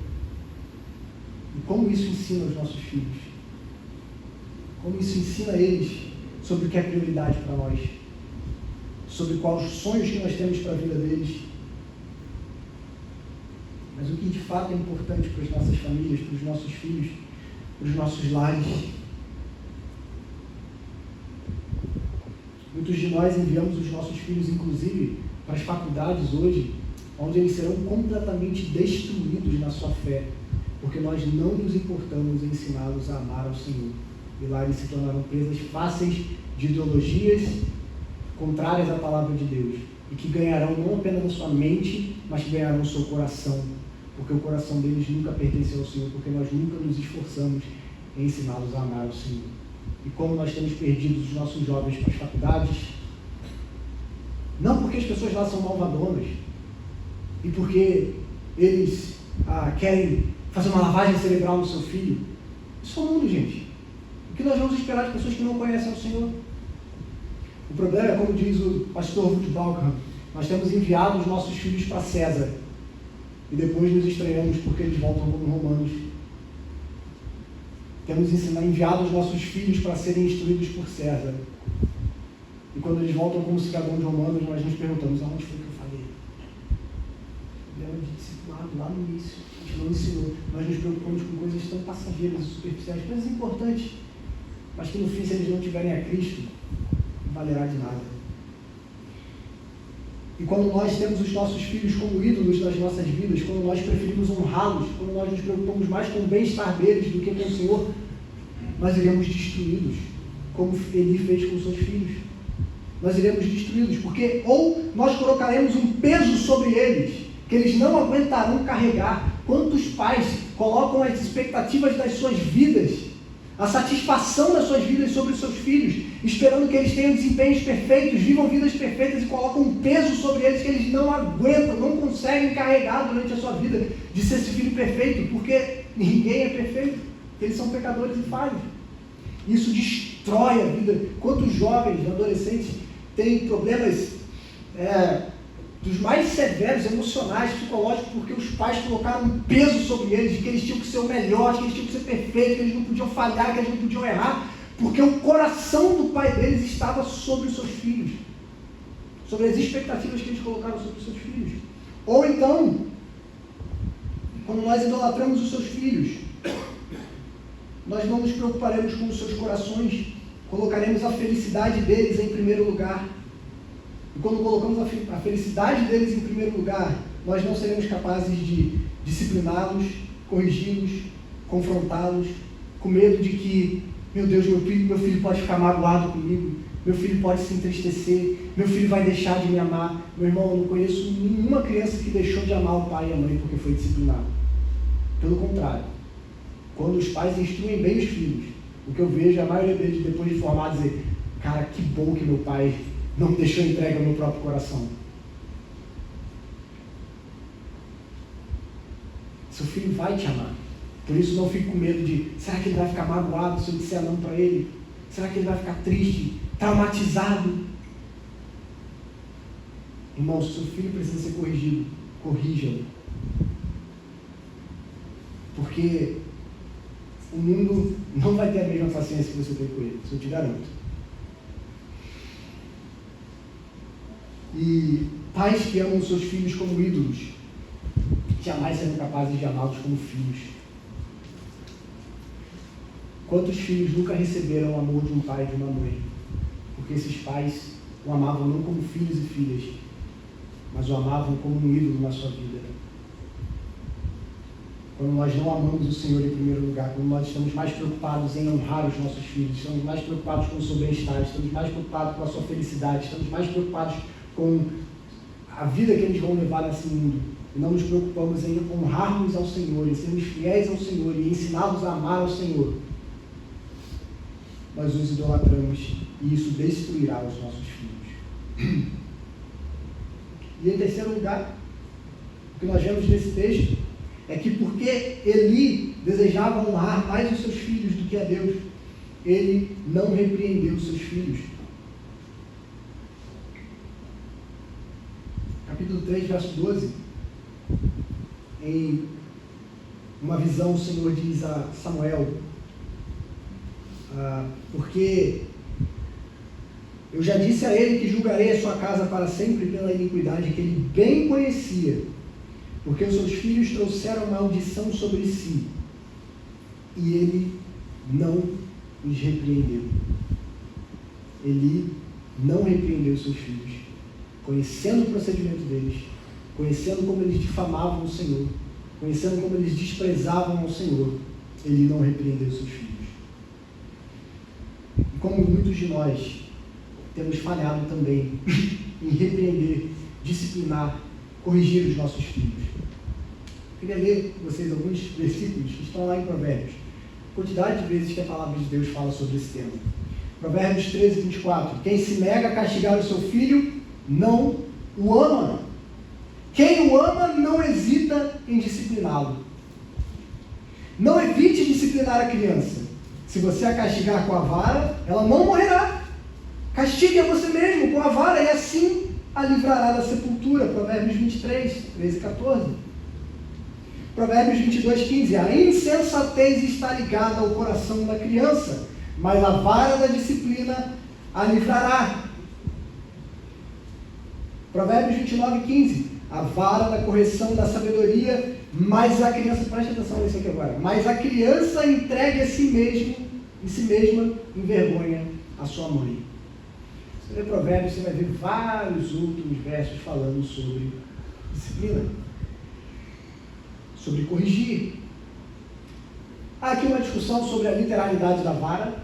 E como isso ensina os nossos filhos? Como isso ensina eles sobre o que é prioridade para nós? Sobre quais os sonhos que nós temos para a vida deles? Mas o que de fato é importante para as nossas famílias, para os nossos filhos, para os nossos lares? Muitos de nós enviamos os nossos filhos, inclusive, para as faculdades hoje, onde eles serão completamente destruídos na sua fé, porque nós não nos importamos em ensiná-los a amar ao Senhor. E lá eles se tornaram presas fáceis de ideologias contrárias à palavra de Deus, e que ganharão não apenas a sua mente, mas que ganharão o seu coração, porque o coração deles nunca pertenceu ao Senhor, porque nós nunca nos esforçamos em ensiná-los a amar ao Senhor. E como nós temos perdido os nossos jovens para as faculdades, não porque as pessoas lá são malvadonas, e porque eles querem fazer uma lavagem cerebral no seu filho. Isso é o mundo, gente. O que nós vamos esperar de pessoas que não conhecem o Senhor? O problema é, como diz o pastor Ruth Balcom, nós temos enviado os nossos filhos para César, e depois nos estranhamos porque eles voltam como romanos. Temos enviado os nossos filhos para serem instruídos por César, e quando eles voltam como cidadãos romanos, nós nos perguntamos: aonde foi que eu falei? Era de discipulado lá no início, a gente não ensinou. Nós nos preocupamos com coisas tão passageiras e superficiais, coisas importantes, mas que no fim, se eles não tiverem a Cristo, não valerá de nada. E quando nós temos os nossos filhos como ídolos nas nossas vidas, quando nós preferimos honrá-los, quando nós nos preocupamos mais com o bem-estar deles do que com o Senhor, nós iremos destruí-los, como Eli fez com seus filhos. Nós iremos destruí-los, porque ou nós colocaremos um peso sobre eles, que eles não aguentarão carregar. Quantos pais colocam as expectativas das suas vidas, a satisfação das suas vidas sobre os seus filhos, esperando que eles tenham desempenhos perfeitos, vivam vidas perfeitas, e colocam um peso sobre eles que eles não aguentam, não conseguem carregar durante a sua vida, de ser esse filho perfeito, porque ninguém é perfeito, eles são pecadores e falhos. Isso destrói a vida. Quantos jovens, adolescentes, têm problemas dos mais severos, emocionais, psicológicos, porque os pais colocaram um peso sobre eles, de que eles tinham que ser o melhor, que eles tinham que ser perfeitos, que eles não podiam falhar, que eles não podiam errar, porque o coração do pai deles estava sobre os seus filhos, sobre as expectativas que eles colocaram sobre os seus filhos. Ou então, quando nós idolatramos os seus filhos, nós não nos preocuparemos com os seus corações, colocaremos a felicidade deles em primeiro lugar. E quando colocamos a felicidade deles em primeiro lugar, nós não seremos capazes de discipliná-los, corrigi-los, confrontá-los, com medo de que, meu Deus, meu filho pode ficar magoado comigo, meu filho pode se entristecer, meu filho vai deixar de me amar. Meu irmão, eu não conheço nenhuma criança que deixou de amar o pai e a mãe porque foi disciplinado. Pelo contrário, quando os pais instruem bem os filhos, o que eu vejo, a maioria deles, depois de formar, dizer: cara, que bom que meu pai não me deixou entregue ao meu próprio coração. Seu filho vai te amar. Por isso não fique com medo de: será que ele vai ficar magoado se eu disser não para ele? Será que ele vai ficar triste, traumatizado? Irmão, se seu filho precisa ser corrigido, corrija-o. Porque o mundo não vai ter a mesma paciência que você tem com ele, isso eu te garanto. E pais que amam seus filhos como ídolos jamais serão capazes de amá-los como filhos. Quantos filhos nunca receberam o amor de um pai e de uma mãe? Porque esses pais o amavam não como filhos e filhas, mas o amavam como um ídolo na sua vida. Quando nós não amamos o Senhor em primeiro lugar, quando nós estamos mais preocupados em honrar os nossos filhos, estamos mais preocupados com o seu bem-estar, estamos mais preocupados com a sua felicidade, estamos mais preocupados com a vida que eles vão levar nesse mundo, e não nos preocupamos em honrarmos ao Senhor, em sermos fiéis ao Senhor e ensiná-los a amar ao Senhor, nós os idolatramos e isso destruirá os nossos filhos. E em terceiro lugar, o que nós vemos nesse texto é que porque Eli desejava honrar mais os seus filhos do que a Deus, ele não repreendeu os seus filhos. Capítulo 3, verso 12, em uma visão o Senhor diz a Samuel: porque eu já disse a ele que julgarei a sua casa para sempre pela iniquidade que ele bem conhecia, porque os seus filhos trouxeram maldição sobre si, e ele não os repreendeu. Ele não repreendeu os seus filhos, conhecendo o procedimento deles, conhecendo como eles difamavam o Senhor, conhecendo como eles desprezavam ao Senhor, ele não repreendeu os seus filhos. E como muitos de nós temos falhado também em repreender, disciplinar, corrigir os nossos filhos. Eu queria ler com vocês alguns versículos que estão lá em Provérbios. Quantidade de vezes que a palavra de Deus fala sobre esse tema. Provérbios 13, 24. Quem se nega a castigar o seu filho, não o ama. Quem o ama não hesita em discipliná-lo. Não evite disciplinar a criança. Se você a castigar com a vara, ela não morrerá. Castigue a você mesmo com a vara e assim a livrará da sepultura. Provérbios 23, 13 e 14. Provérbios 22, 15. A insensatez está ligada ao coração da criança, mas a vara da disciplina a livrará. Provérbios 29, 15. A vara da correção da sabedoria, mas a criança, preste atenção nisso aqui agora, mas a criança entregue a si mesma, envergonha a sua mãe. Se você ler Provérbios, você vai ver vários outros versos falando sobre disciplina, sobre corrigir. Há aqui uma discussão sobre a literalidade da vara.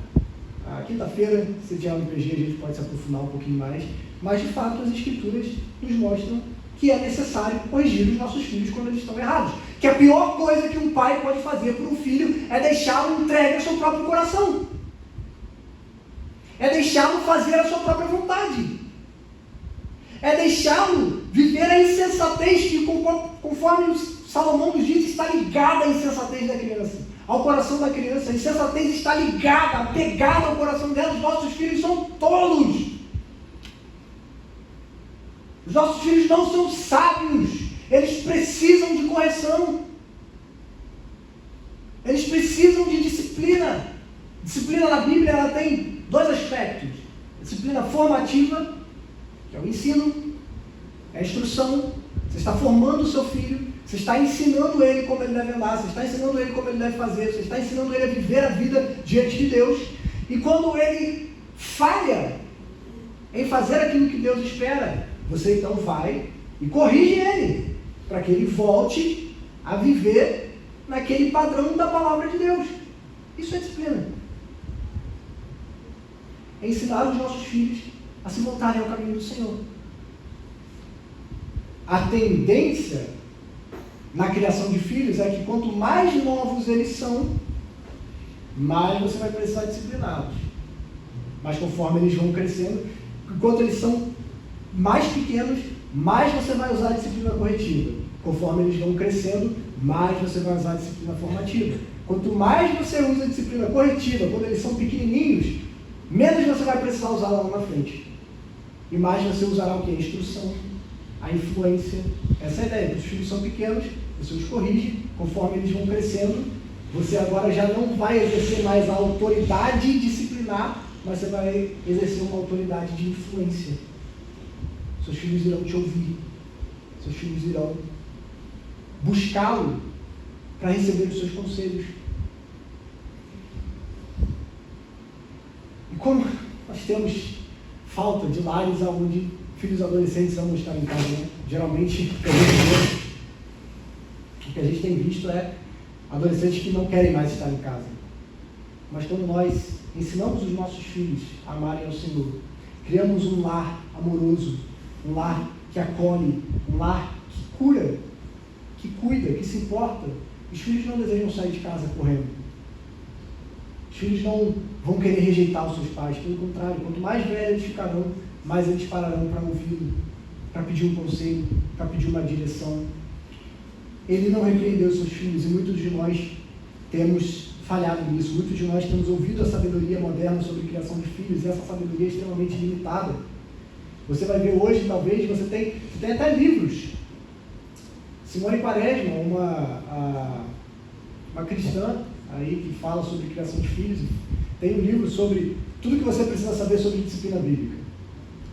A quinta-feira, se tiver um PG, a gente pode se aprofundar um pouquinho mais, mas de fato as escrituras nos mostram que é necessário corrigir os nossos filhos quando eles estão errados. Que a pior coisa que um pai pode fazer para um filho é deixá-lo entregue ao seu próprio coração. É deixá-lo fazer a sua própria vontade. É deixá-lo viver a insensatez que, conforme Salomão nos diz, está ligada à insensatez da criança, ao coração da criança. A insensatez está ligada, apegada ao coração dela. Os nossos filhos são tolos. Os nossos filhos não são sábios, eles precisam de correção, eles precisam de disciplina. Disciplina na Bíblia, ela tem dois aspectos: disciplina formativa, que é o ensino, é a instrução. Você está formando o seu filho, você está ensinando ele como ele deve andar, você está ensinando ele como ele deve fazer, você está ensinando ele a viver a vida diante de Deus. E quando ele falha em fazer aquilo que Deus espera, você então vai e corrige ele, para que ele volte a viver naquele padrão da palavra de Deus. Isso é disciplina. É ensinar os nossos filhos a se voltarem ao caminho do Senhor. A tendência na criação de filhos é que quanto mais novos eles são, mais você vai precisar discipliná-los. Mas conforme eles vão crescendo, enquanto eles são mais pequenos, mais você vai usar a disciplina corretiva. Conforme eles vão crescendo, mais você vai usar a disciplina formativa. Quanto mais você usa a disciplina corretiva quando eles são pequenininhos, menos você vai precisar usar lá na frente. E mais você usará o que? A instrução, a influência. Essa é a ideia. Os filhos são pequenos, você os corrige, conforme eles vão crescendo, você agora já não vai exercer mais a autoridade disciplinar, mas você vai exercer uma autoridade de influência. Seus filhos irão te ouvir, seus filhos irão buscá-lo para receber os seus conselhos. E como nós temos falta de lares onde filhos adolescentes amam estar em casa, né? Geralmente, o que a gente tem visto é adolescentes que não querem mais estar em casa. Mas quando nós ensinamos os nossos filhos a amarem ao Senhor, criamos um lar amoroso, um lar que acolhe, um lar que cura, que cuida, que se importa, os filhos não desejam sair de casa correndo. Os filhos não vão querer rejeitar os seus pais, pelo contrário, quanto mais velhos eles ficarão, mais eles pararão para ouvi-lo, para pedir um conselho, para pedir uma direção. Ele não repreendeu seus filhos e muitos de nós temos falhado nisso. Muitos de nós temos ouvido a sabedoria moderna sobre criação de filhos e essa sabedoria é extremamente limitada. Você vai ver hoje, talvez, você tem até livros. Simone Quaresma, uma cristã aí que fala sobre criação de filhos, tem um livro sobre tudo que você precisa saber sobre disciplina bíblica.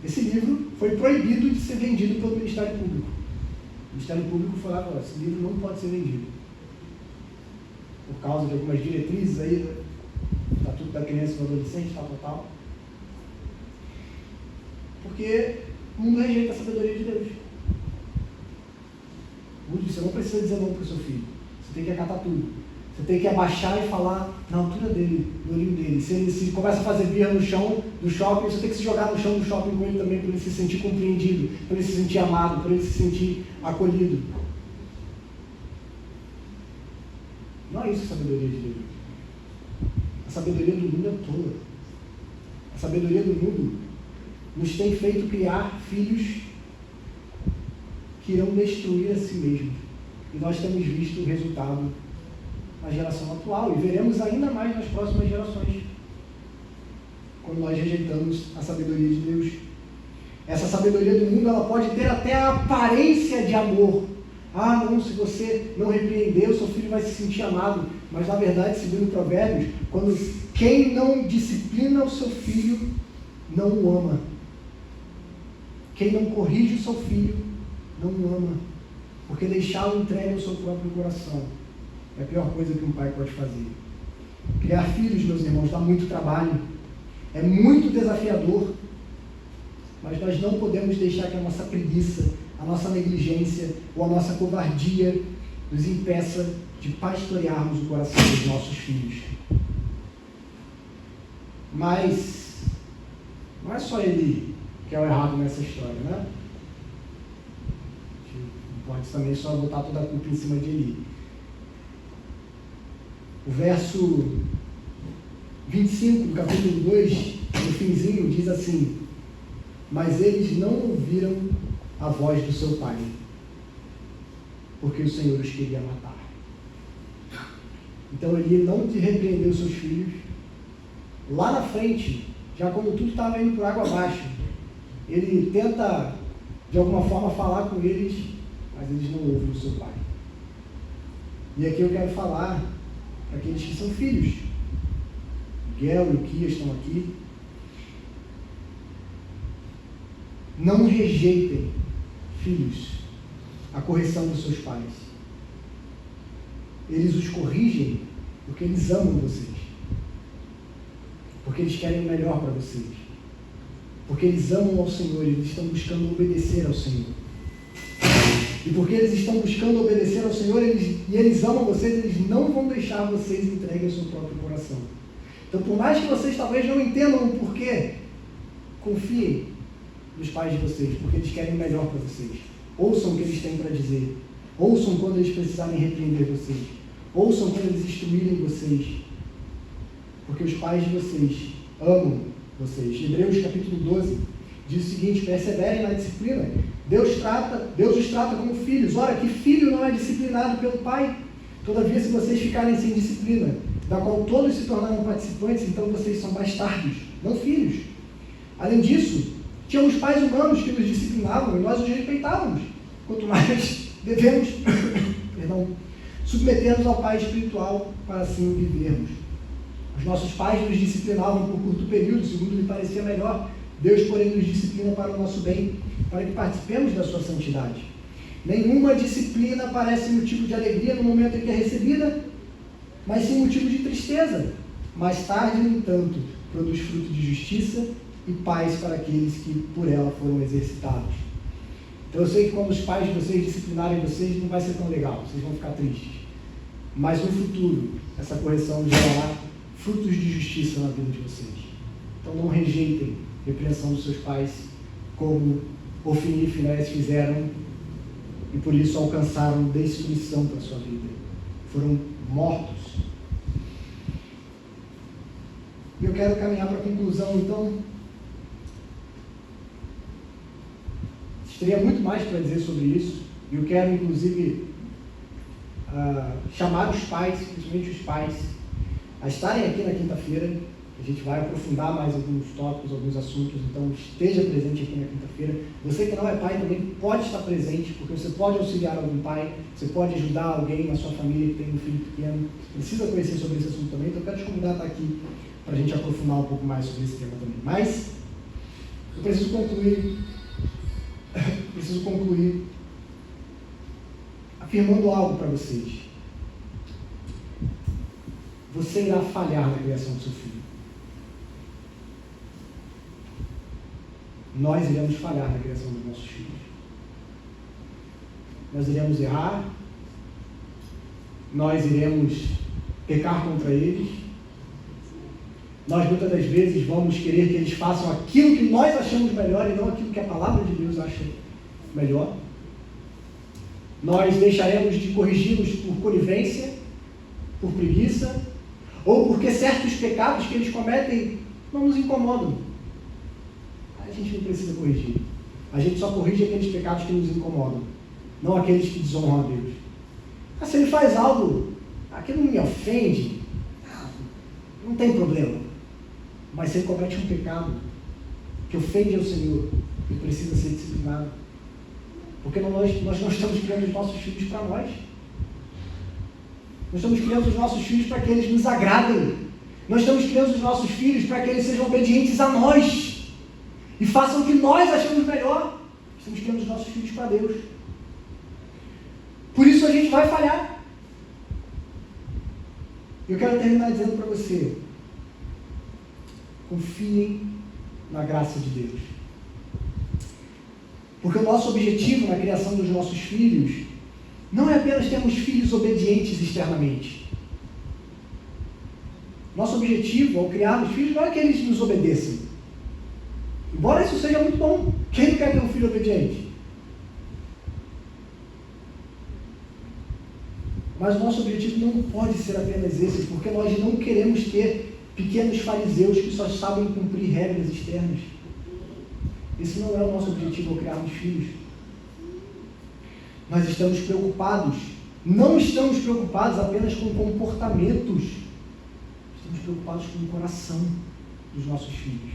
Esse livro foi proibido de ser vendido pelo Ministério Público. O Ministério Público falava, esse livro não pode ser vendido. Por causa de algumas diretrizes aí, do Estatuto da Criança e do Adolescente, tal. Porque o mundo rejeita a sabedoria de Deus. Você não precisa dizer não para o seu filho. Você tem que acatar tudo. Você tem que abaixar e falar na altura dele, no olhinho dele. Se ele começa a fazer birra no chão do shopping, você tem que se jogar no chão do shopping com ele também, para ele se sentir compreendido, para ele se sentir amado, para ele se sentir acolhido. Não é isso a sabedoria de Deus. A sabedoria do mundo é tola. A sabedoria do mundo nos tem feito criar filhos que irão destruir a si mesmos. E nós temos visto o resultado na geração atual e veremos ainda mais nas próximas gerações, quando nós rejeitamos a sabedoria de Deus. Essa sabedoria do mundo, ela pode ter até a aparência de amor. Ah, não, se você não repreender, o seu filho vai se sentir amado. Mas, na verdade, segundo Provérbios, quem não disciplina o seu filho, não o ama. Quem não corrige o seu filho, não o ama. Porque deixá-lo entregue ao seu próprio coração é a pior coisa que um pai pode fazer. Criar filhos, meus irmãos, dá muito trabalho. É muito desafiador. Mas nós não podemos deixar que a nossa preguiça, a nossa negligência ou a nossa covardia nos impeça de pastorearmos o coração dos nossos filhos. Mas não é só ele que é o errado nessa história, né? A gente não pode também só botar toda a culpa em cima de Eli. O verso 25 do capítulo 2, no finzinho, diz assim: mas eles não ouviram a voz do seu pai, porque o Senhor os queria matar. Então ele não repreendeu seus filhos. Lá na frente, já quando tudo estava indo por água abaixo, ele tenta de alguma forma falar com eles, mas eles não ouvem o seu pai. E aqui eu quero falar para aqueles que são filhos. Miguel e o Kia estão aqui. Não rejeitem, filhos, a correção dos seus pais. Eles os corrigem porque eles amam vocês. Porque eles querem o melhor para vocês. Porque eles amam ao Senhor, eles estão buscando obedecer ao Senhor. E porque eles estão buscando obedecer ao Senhor e eles amam vocês, eles não vão deixar vocês entregues ao seu próprio coração. Então, por mais que vocês talvez não entendam o porquê, confiem nos pais de vocês, porque eles querem o melhor para vocês. Ouçam o que eles têm para dizer. Ouçam quando eles precisarem repreender vocês. Ouçam quando eles instruírem vocês. Porque os pais de vocês amam vocês. Hebreus capítulo 12 diz o seguinte: perseverem na disciplina. Deus os trata como filhos. Ora, que filho não é disciplinado pelo pai? Todavia, se vocês ficarem sem disciplina, da qual todos se tornaram participantes, então vocês são bastardos, não filhos. Além disso, tínhamos pais humanos que nos disciplinavam e nós os respeitávamos. Quanto mais devemos submeter-nos ao Pai espiritual para assim vivermos. Os nossos pais nos disciplinavam por curto período, segundo lhe parecia melhor. Deus, porém, nos disciplina para o nosso bem, para que participemos da sua santidade. Nenhuma disciplina parece motivo de alegria no momento em que é recebida, mas sim motivo de tristeza. Mais tarde, no entanto, produz fruto de justiça e paz para aqueles que por ela foram exercitados. Então eu sei que quando os pais de vocês disciplinarem vocês, não vai ser tão legal, vocês vão ficar tristes. Mas no futuro, essa correção gerará frutos de justiça na vida de vocês. Então não rejeitem a repreensão dos seus pais, como Ofni e Finéias fizeram, e por isso alcançaram destruição para a sua vida. Foram mortos. E eu quero caminhar para a conclusão, então. Teria muito mais para dizer sobre isso, e eu quero, inclusive, chamar os pais, principalmente os pais, a estarem aqui na quinta-feira. A gente vai aprofundar mais alguns tópicos, alguns assuntos, então esteja presente aqui na quinta-feira. Você que não é pai também pode estar presente, porque você pode auxiliar algum pai, você pode ajudar alguém na sua família que tem um filho pequeno, precisa conhecer sobre esse assunto também, então eu quero te convidar a estar aqui para a gente aprofundar um pouco mais sobre esse tema também. Mas eu preciso concluir afirmando algo para vocês. Você irá falhar na criação do seu filho. Nós iremos falhar na criação dos nossos filhos. Nós iremos errar, nós iremos pecar contra eles, nós muitas das vezes vamos querer que eles façam aquilo que nós achamos melhor e não aquilo que a palavra de Deus acha melhor. Nós deixaremos de corrigi-los por conivência, por preguiça, ou porque certos pecados que eles cometem não nos incomodam. A gente não precisa corrigir. A gente só corrige aqueles pecados que nos incomodam, não aqueles que desonram a Deus. Mas se ele faz algo, aquilo não me ofende, não tem problema. Mas se ele comete um pecado que ofende ao Senhor, ele precisa ser disciplinado. Porque nós não estamos criando os nossos filhos para nós. Nós estamos criando os nossos filhos para que eles nos agradem. Nós estamos criando os nossos filhos para que eles sejam obedientes a nós e façam o que nós achamos melhor. Estamos criando os nossos filhos para Deus. Por isso a gente vai falhar. Eu quero terminar dizendo para você: confiem na graça de Deus. Porque o nosso objetivo na criação dos nossos filhos não é apenas termos filhos obedientes externamente. Nosso objetivo ao criarmos filhos não é que eles nos obedeçam. Embora isso seja muito bom. Quem não quer ter um filho obediente? Mas o nosso objetivo não pode ser apenas esse, porque nós não queremos ter pequenos fariseus que só sabem cumprir regras externas. Esse não é o nosso objetivo ao criarmos filhos. Nós estamos preocupados, não estamos preocupados apenas com comportamentos, estamos preocupados com o coração dos nossos filhos.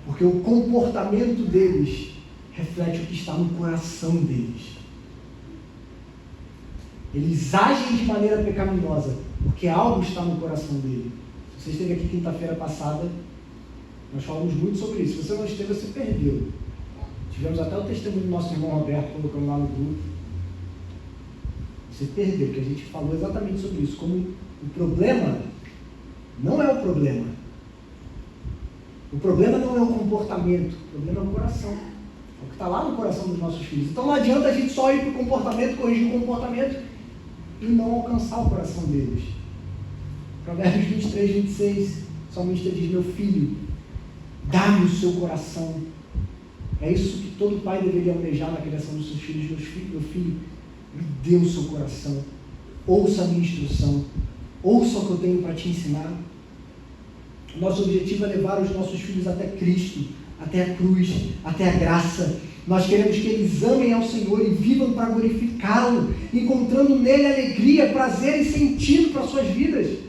Porque o comportamento deles reflete o que está no coração deles. Eles agem de maneira pecaminosa, porque algo está no coração dele. Se você esteve aqui quinta-feira passada, nós falamos muito sobre isso. Se você não esteve, você perdeu. Tivemos até o testemunho do nosso irmão Roberto, colocando lá no grupo. Você perdeu, porque a gente falou exatamente sobre isso. Como o problema não é o problema. O problema não é o comportamento, o problema é o coração. É o que está lá no coração dos nossos filhos. Então não adianta a gente só ir para o comportamento, corrigir o comportamento e não alcançar o coração deles. Provérbios 23, 26, o salmista diz: meu filho, dá-me o seu coração. É isso que todo pai deveria almejar na criação dos seus filhos. Meu filho, me dê o seu coração. Ouça a minha instrução. Ouça o que eu tenho para te ensinar. Nosso objetivo é levar os nossos filhos até Cristo, até a cruz, até a graça. Nós queremos que eles amem ao Senhor e vivam para glorificá-lo, encontrando nele alegria, prazer e sentido para suas vidas.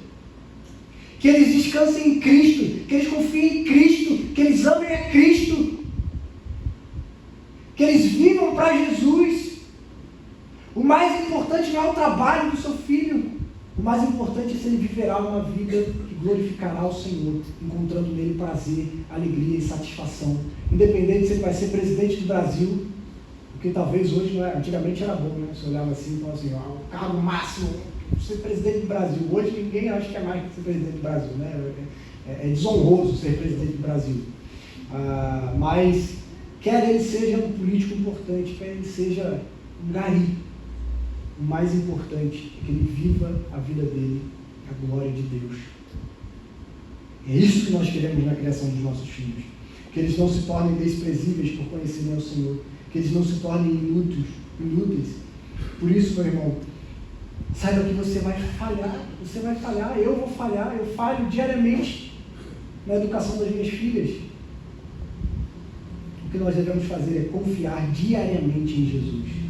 Que eles descansem em Cristo, que eles confiem em Cristo, que eles amem a Cristo, que eles vivam para Jesus. O mais importante não é o trabalho do seu filho, o mais importante é se ele viverá uma vida que glorificará o Senhor, encontrando nele prazer, alegria e satisfação. Independente se ele vai ser presidente do Brasil, porque talvez hoje, não é, antigamente era bom, né? Você olhava assim e falava assim, o cargo máximo, ser presidente do Brasil. Hoje ninguém acha que é mais que ser presidente do Brasil, né? É desonroso ser presidente do Brasil. Mas quer ele seja um político importante, quer ele seja um gari, o mais importante é que ele viva a vida dele, a glória de Deus. É isso que nós queremos na criação dos nossos filhos. Que eles não se tornem desprezíveis por conhecerem ao Senhor. Que eles não se tornem inúteis. Por isso, meu irmão, saiba que você vai falhar. Você vai falhar, eu vou falhar. Eu falho diariamente na educação das minhas filhas. O que nós devemos fazer é confiar diariamente em Jesus.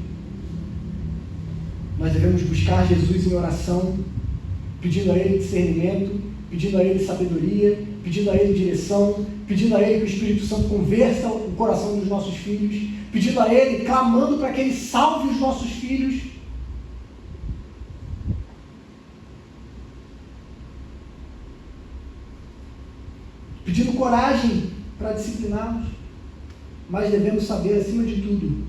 Nós devemos buscar Jesus em oração, pedindo a Ele discernimento, pedindo a Ele sabedoria, pedindo a Ele direção, pedindo a Ele que o Espírito Santo converta o coração dos nossos filhos, pedindo a Ele, clamando para que Ele salve os nossos filhos. Pedindo coragem para discipliná-los, mas devemos saber, acima de tudo,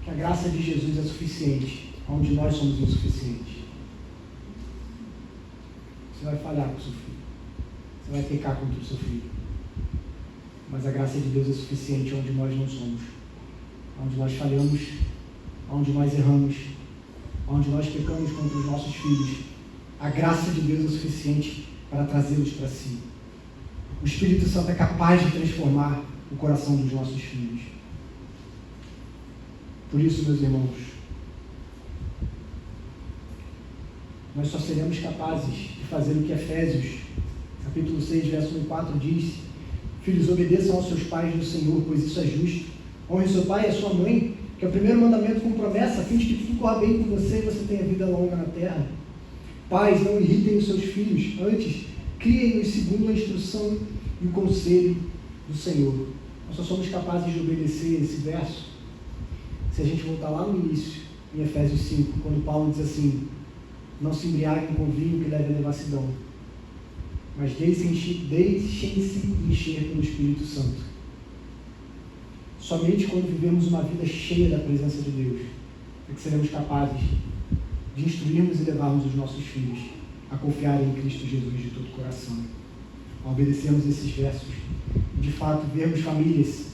que a graça de Jesus é suficiente, onde nós somos insuficientes. Você vai falhar com o seu filho, você vai pecar contra o seu filho, mas a graça de Deus é suficiente onde nós não somos, onde nós falhamos, onde nós erramos, onde nós pecamos contra os nossos filhos. A graça de Deus é suficiente para trazê-los para si. O Espírito Santo é capaz de transformar o coração dos nossos filhos. Por isso, meus irmãos, nós só seremos capazes de fazer o que Efésios, capítulo 6, verso 1 e 4 diz: filhos, obedeçam aos seus pais no Senhor, pois isso é justo. Honre seu pai e a sua mãe, que é o primeiro mandamento com promessa, a fim de que tudo corra bem com você e você tenha vida longa na terra. Pais, não irritem os seus filhos, antes criem-nos segundo a instrução e o conselho do Senhor. Nós só somos capazes de obedecer esse verso se a gente voltar lá no início, em Efésios 5, quando Paulo diz assim: não se embriaguem com vinho que leve à devassidão, mas deixem-se encher pelo Espírito Santo. Somente quando vivemos uma vida cheia da presença de Deus é que seremos capazes de instruirmos e levarmos os nossos filhos a confiarem em Cristo Jesus de todo o coração, a obedecermos esses versos e de fato vermos famílias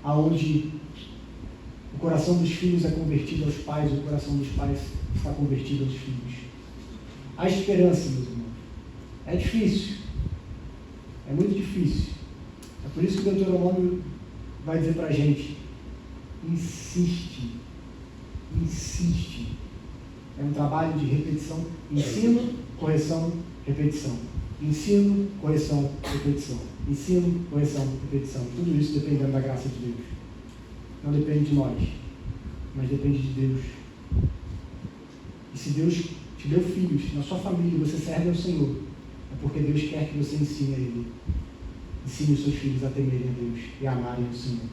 onde o coração dos filhos é convertido aos pais, o coração dos pais está convertido aos filhos. Há esperança, meus irmãos. É difícil. É muito difícil. É por isso que o Deuteronômio vai dizer para a gente: insiste. Insiste. É um trabalho de repetição. Ensino, correção, repetição. Ensino, correção, repetição. Ensino, correção, repetição. Tudo isso dependendo da graça de Deus. Não depende de nós, mas depende de Deus. E se Deus te deu filhos na sua família, você serve ao Senhor, é porque Deus quer que você ensine a Ele. Ensine os seus filhos a temerem a Deus e a amarem o Senhor.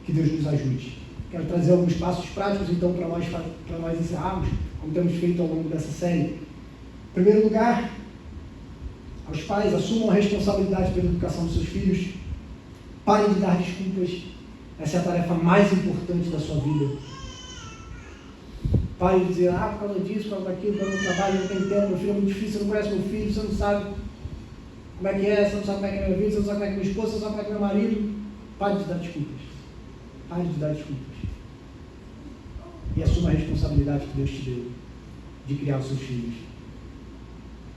Que Deus nos ajude. Quero trazer alguns passos práticos, então, para nós encerrarmos, como temos feito ao longo dessa série. Em primeiro lugar, aos pais, assumam a responsabilidade pela educação dos seus filhos. Parem de dar desculpas. Essa é a tarefa mais importante da sua vida. Pare de dizer: por causa disso, por causa daquilo, por causa do trabalho, não tem tempo, meu filho é muito difícil, você não conhece meu filho, você não sabe como é que é, você não sabe como é que é minha vida, você não sabe como é que é minha esposa, você não sabe como é que é meu marido. Pare de dar desculpas. Pare de dar desculpas. E assuma a responsabilidade que Deus te deu de criar os seus filhos.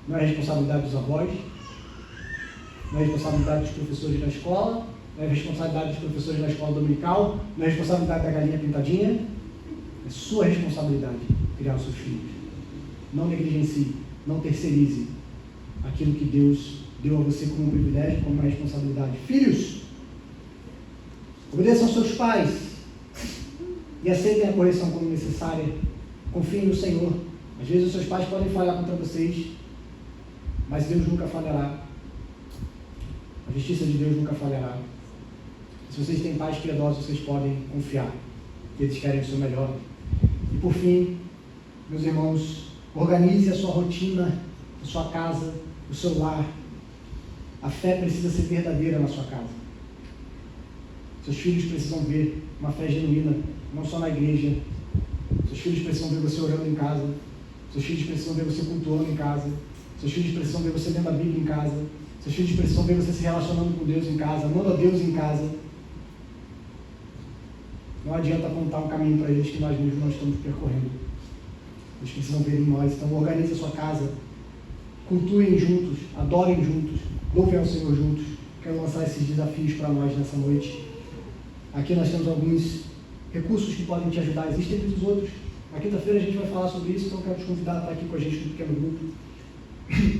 Não é responsabilidade dos avós, não é responsabilidade dos professores da escola, não é responsabilidade dos professores da escola dominical, não é responsabilidade da galinha pintadinha. É sua responsabilidade criar os seus filhos. Não negligencie, não terceirize aquilo que Deus deu a você como um privilégio, como uma responsabilidade. Filhos, obedeçam aos seus pais e aceitem a correção quando necessária. Confiem no Senhor. Às vezes os seus pais podem falhar contra vocês, mas Deus nunca falhará. A justiça de Deus nunca falhará. Se vocês têm pais piedosos, vocês podem confiar que eles querem o seu melhor. E por fim, meus irmãos, organize a sua rotina, a sua casa, o seu lar. A fé precisa ser verdadeira na sua casa. Seus filhos precisam ver uma fé genuína, não só na igreja. Seus filhos precisam ver você orando em casa. Seus filhos precisam ver você cultuando em casa. Seus filhos precisam ver você lendo a Bíblia em casa. Seus filhos precisam ver você se relacionando com Deus em casa, amando a Deus em casa. Não adianta apontar um caminho para eles que nós mesmos não estamos percorrendo. Eles precisam ver em nós. Então organize a sua casa. Cultuem juntos, adorem juntos, louvem ao Senhor juntos. Quero lançar esses desafios para nós nessa noite. Aqui nós temos alguns recursos que podem te ajudar. Existem muitos outros. Na quinta-feira a gente vai falar sobre isso, então eu quero te convidar a estar aqui com a gente no pequeno grupo.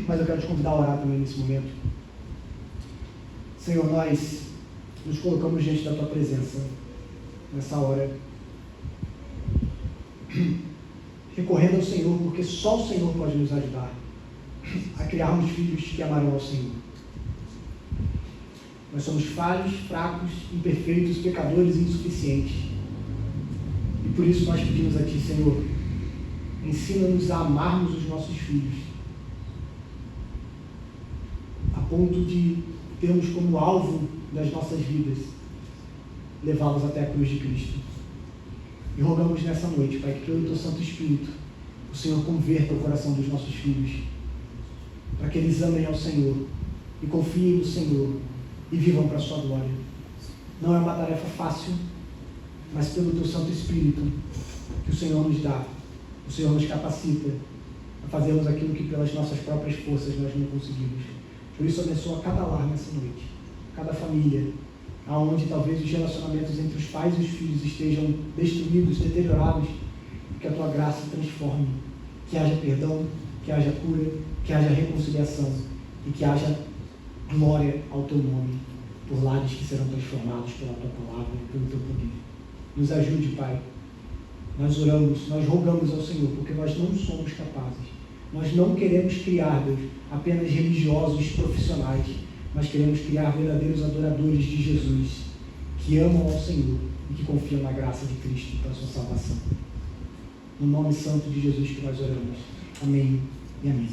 Mas eu quero te convidar a orar também nesse momento. Senhor, nós nos colocamos diante da Tua presença nessa hora, recorrendo ao Senhor, porque só o Senhor pode nos ajudar a criarmos filhos que amarão ao Senhor. Nós somos falhos, fracos, imperfeitos, pecadores e insuficientes. E por isso nós pedimos a Ti, Senhor, ensina-nos a amarmos os nossos filhos, a ponto de termos como alvo das nossas vidas levá-los até a cruz de Cristo. E rogamos nessa noite, Pai, que pelo Teu Santo Espírito o Senhor converta o coração dos nossos filhos, para que eles amem ao Senhor e confiem no Senhor e vivam para a Sua glória. Não é uma tarefa fácil, mas pelo Teu Santo Espírito que o Senhor nos dá, o Senhor nos capacita a fazermos aquilo que pelas nossas próprias forças nós não conseguimos. Por isso abençoa cada lar nessa noite, cada família, aonde talvez os relacionamentos entre os pais e os filhos estejam destruídos, deteriorados, que a Tua graça transforme, que haja perdão, que haja cura, que haja reconciliação e que haja glória ao Teu nome, por lares que serão transformados pela Tua palavra e pelo Teu poder. Nos ajude, Pai. Nós oramos, nós rogamos ao Senhor, porque nós não somos capazes. Nós não queremos criar, Deus, apenas religiosos profissionais, mas queremos criar verdadeiros adoradores de Jesus, que amam ao Senhor e que confiam na graça de Cristo para a sua salvação. No nome santo de Jesus que nós oramos. Amém e amém.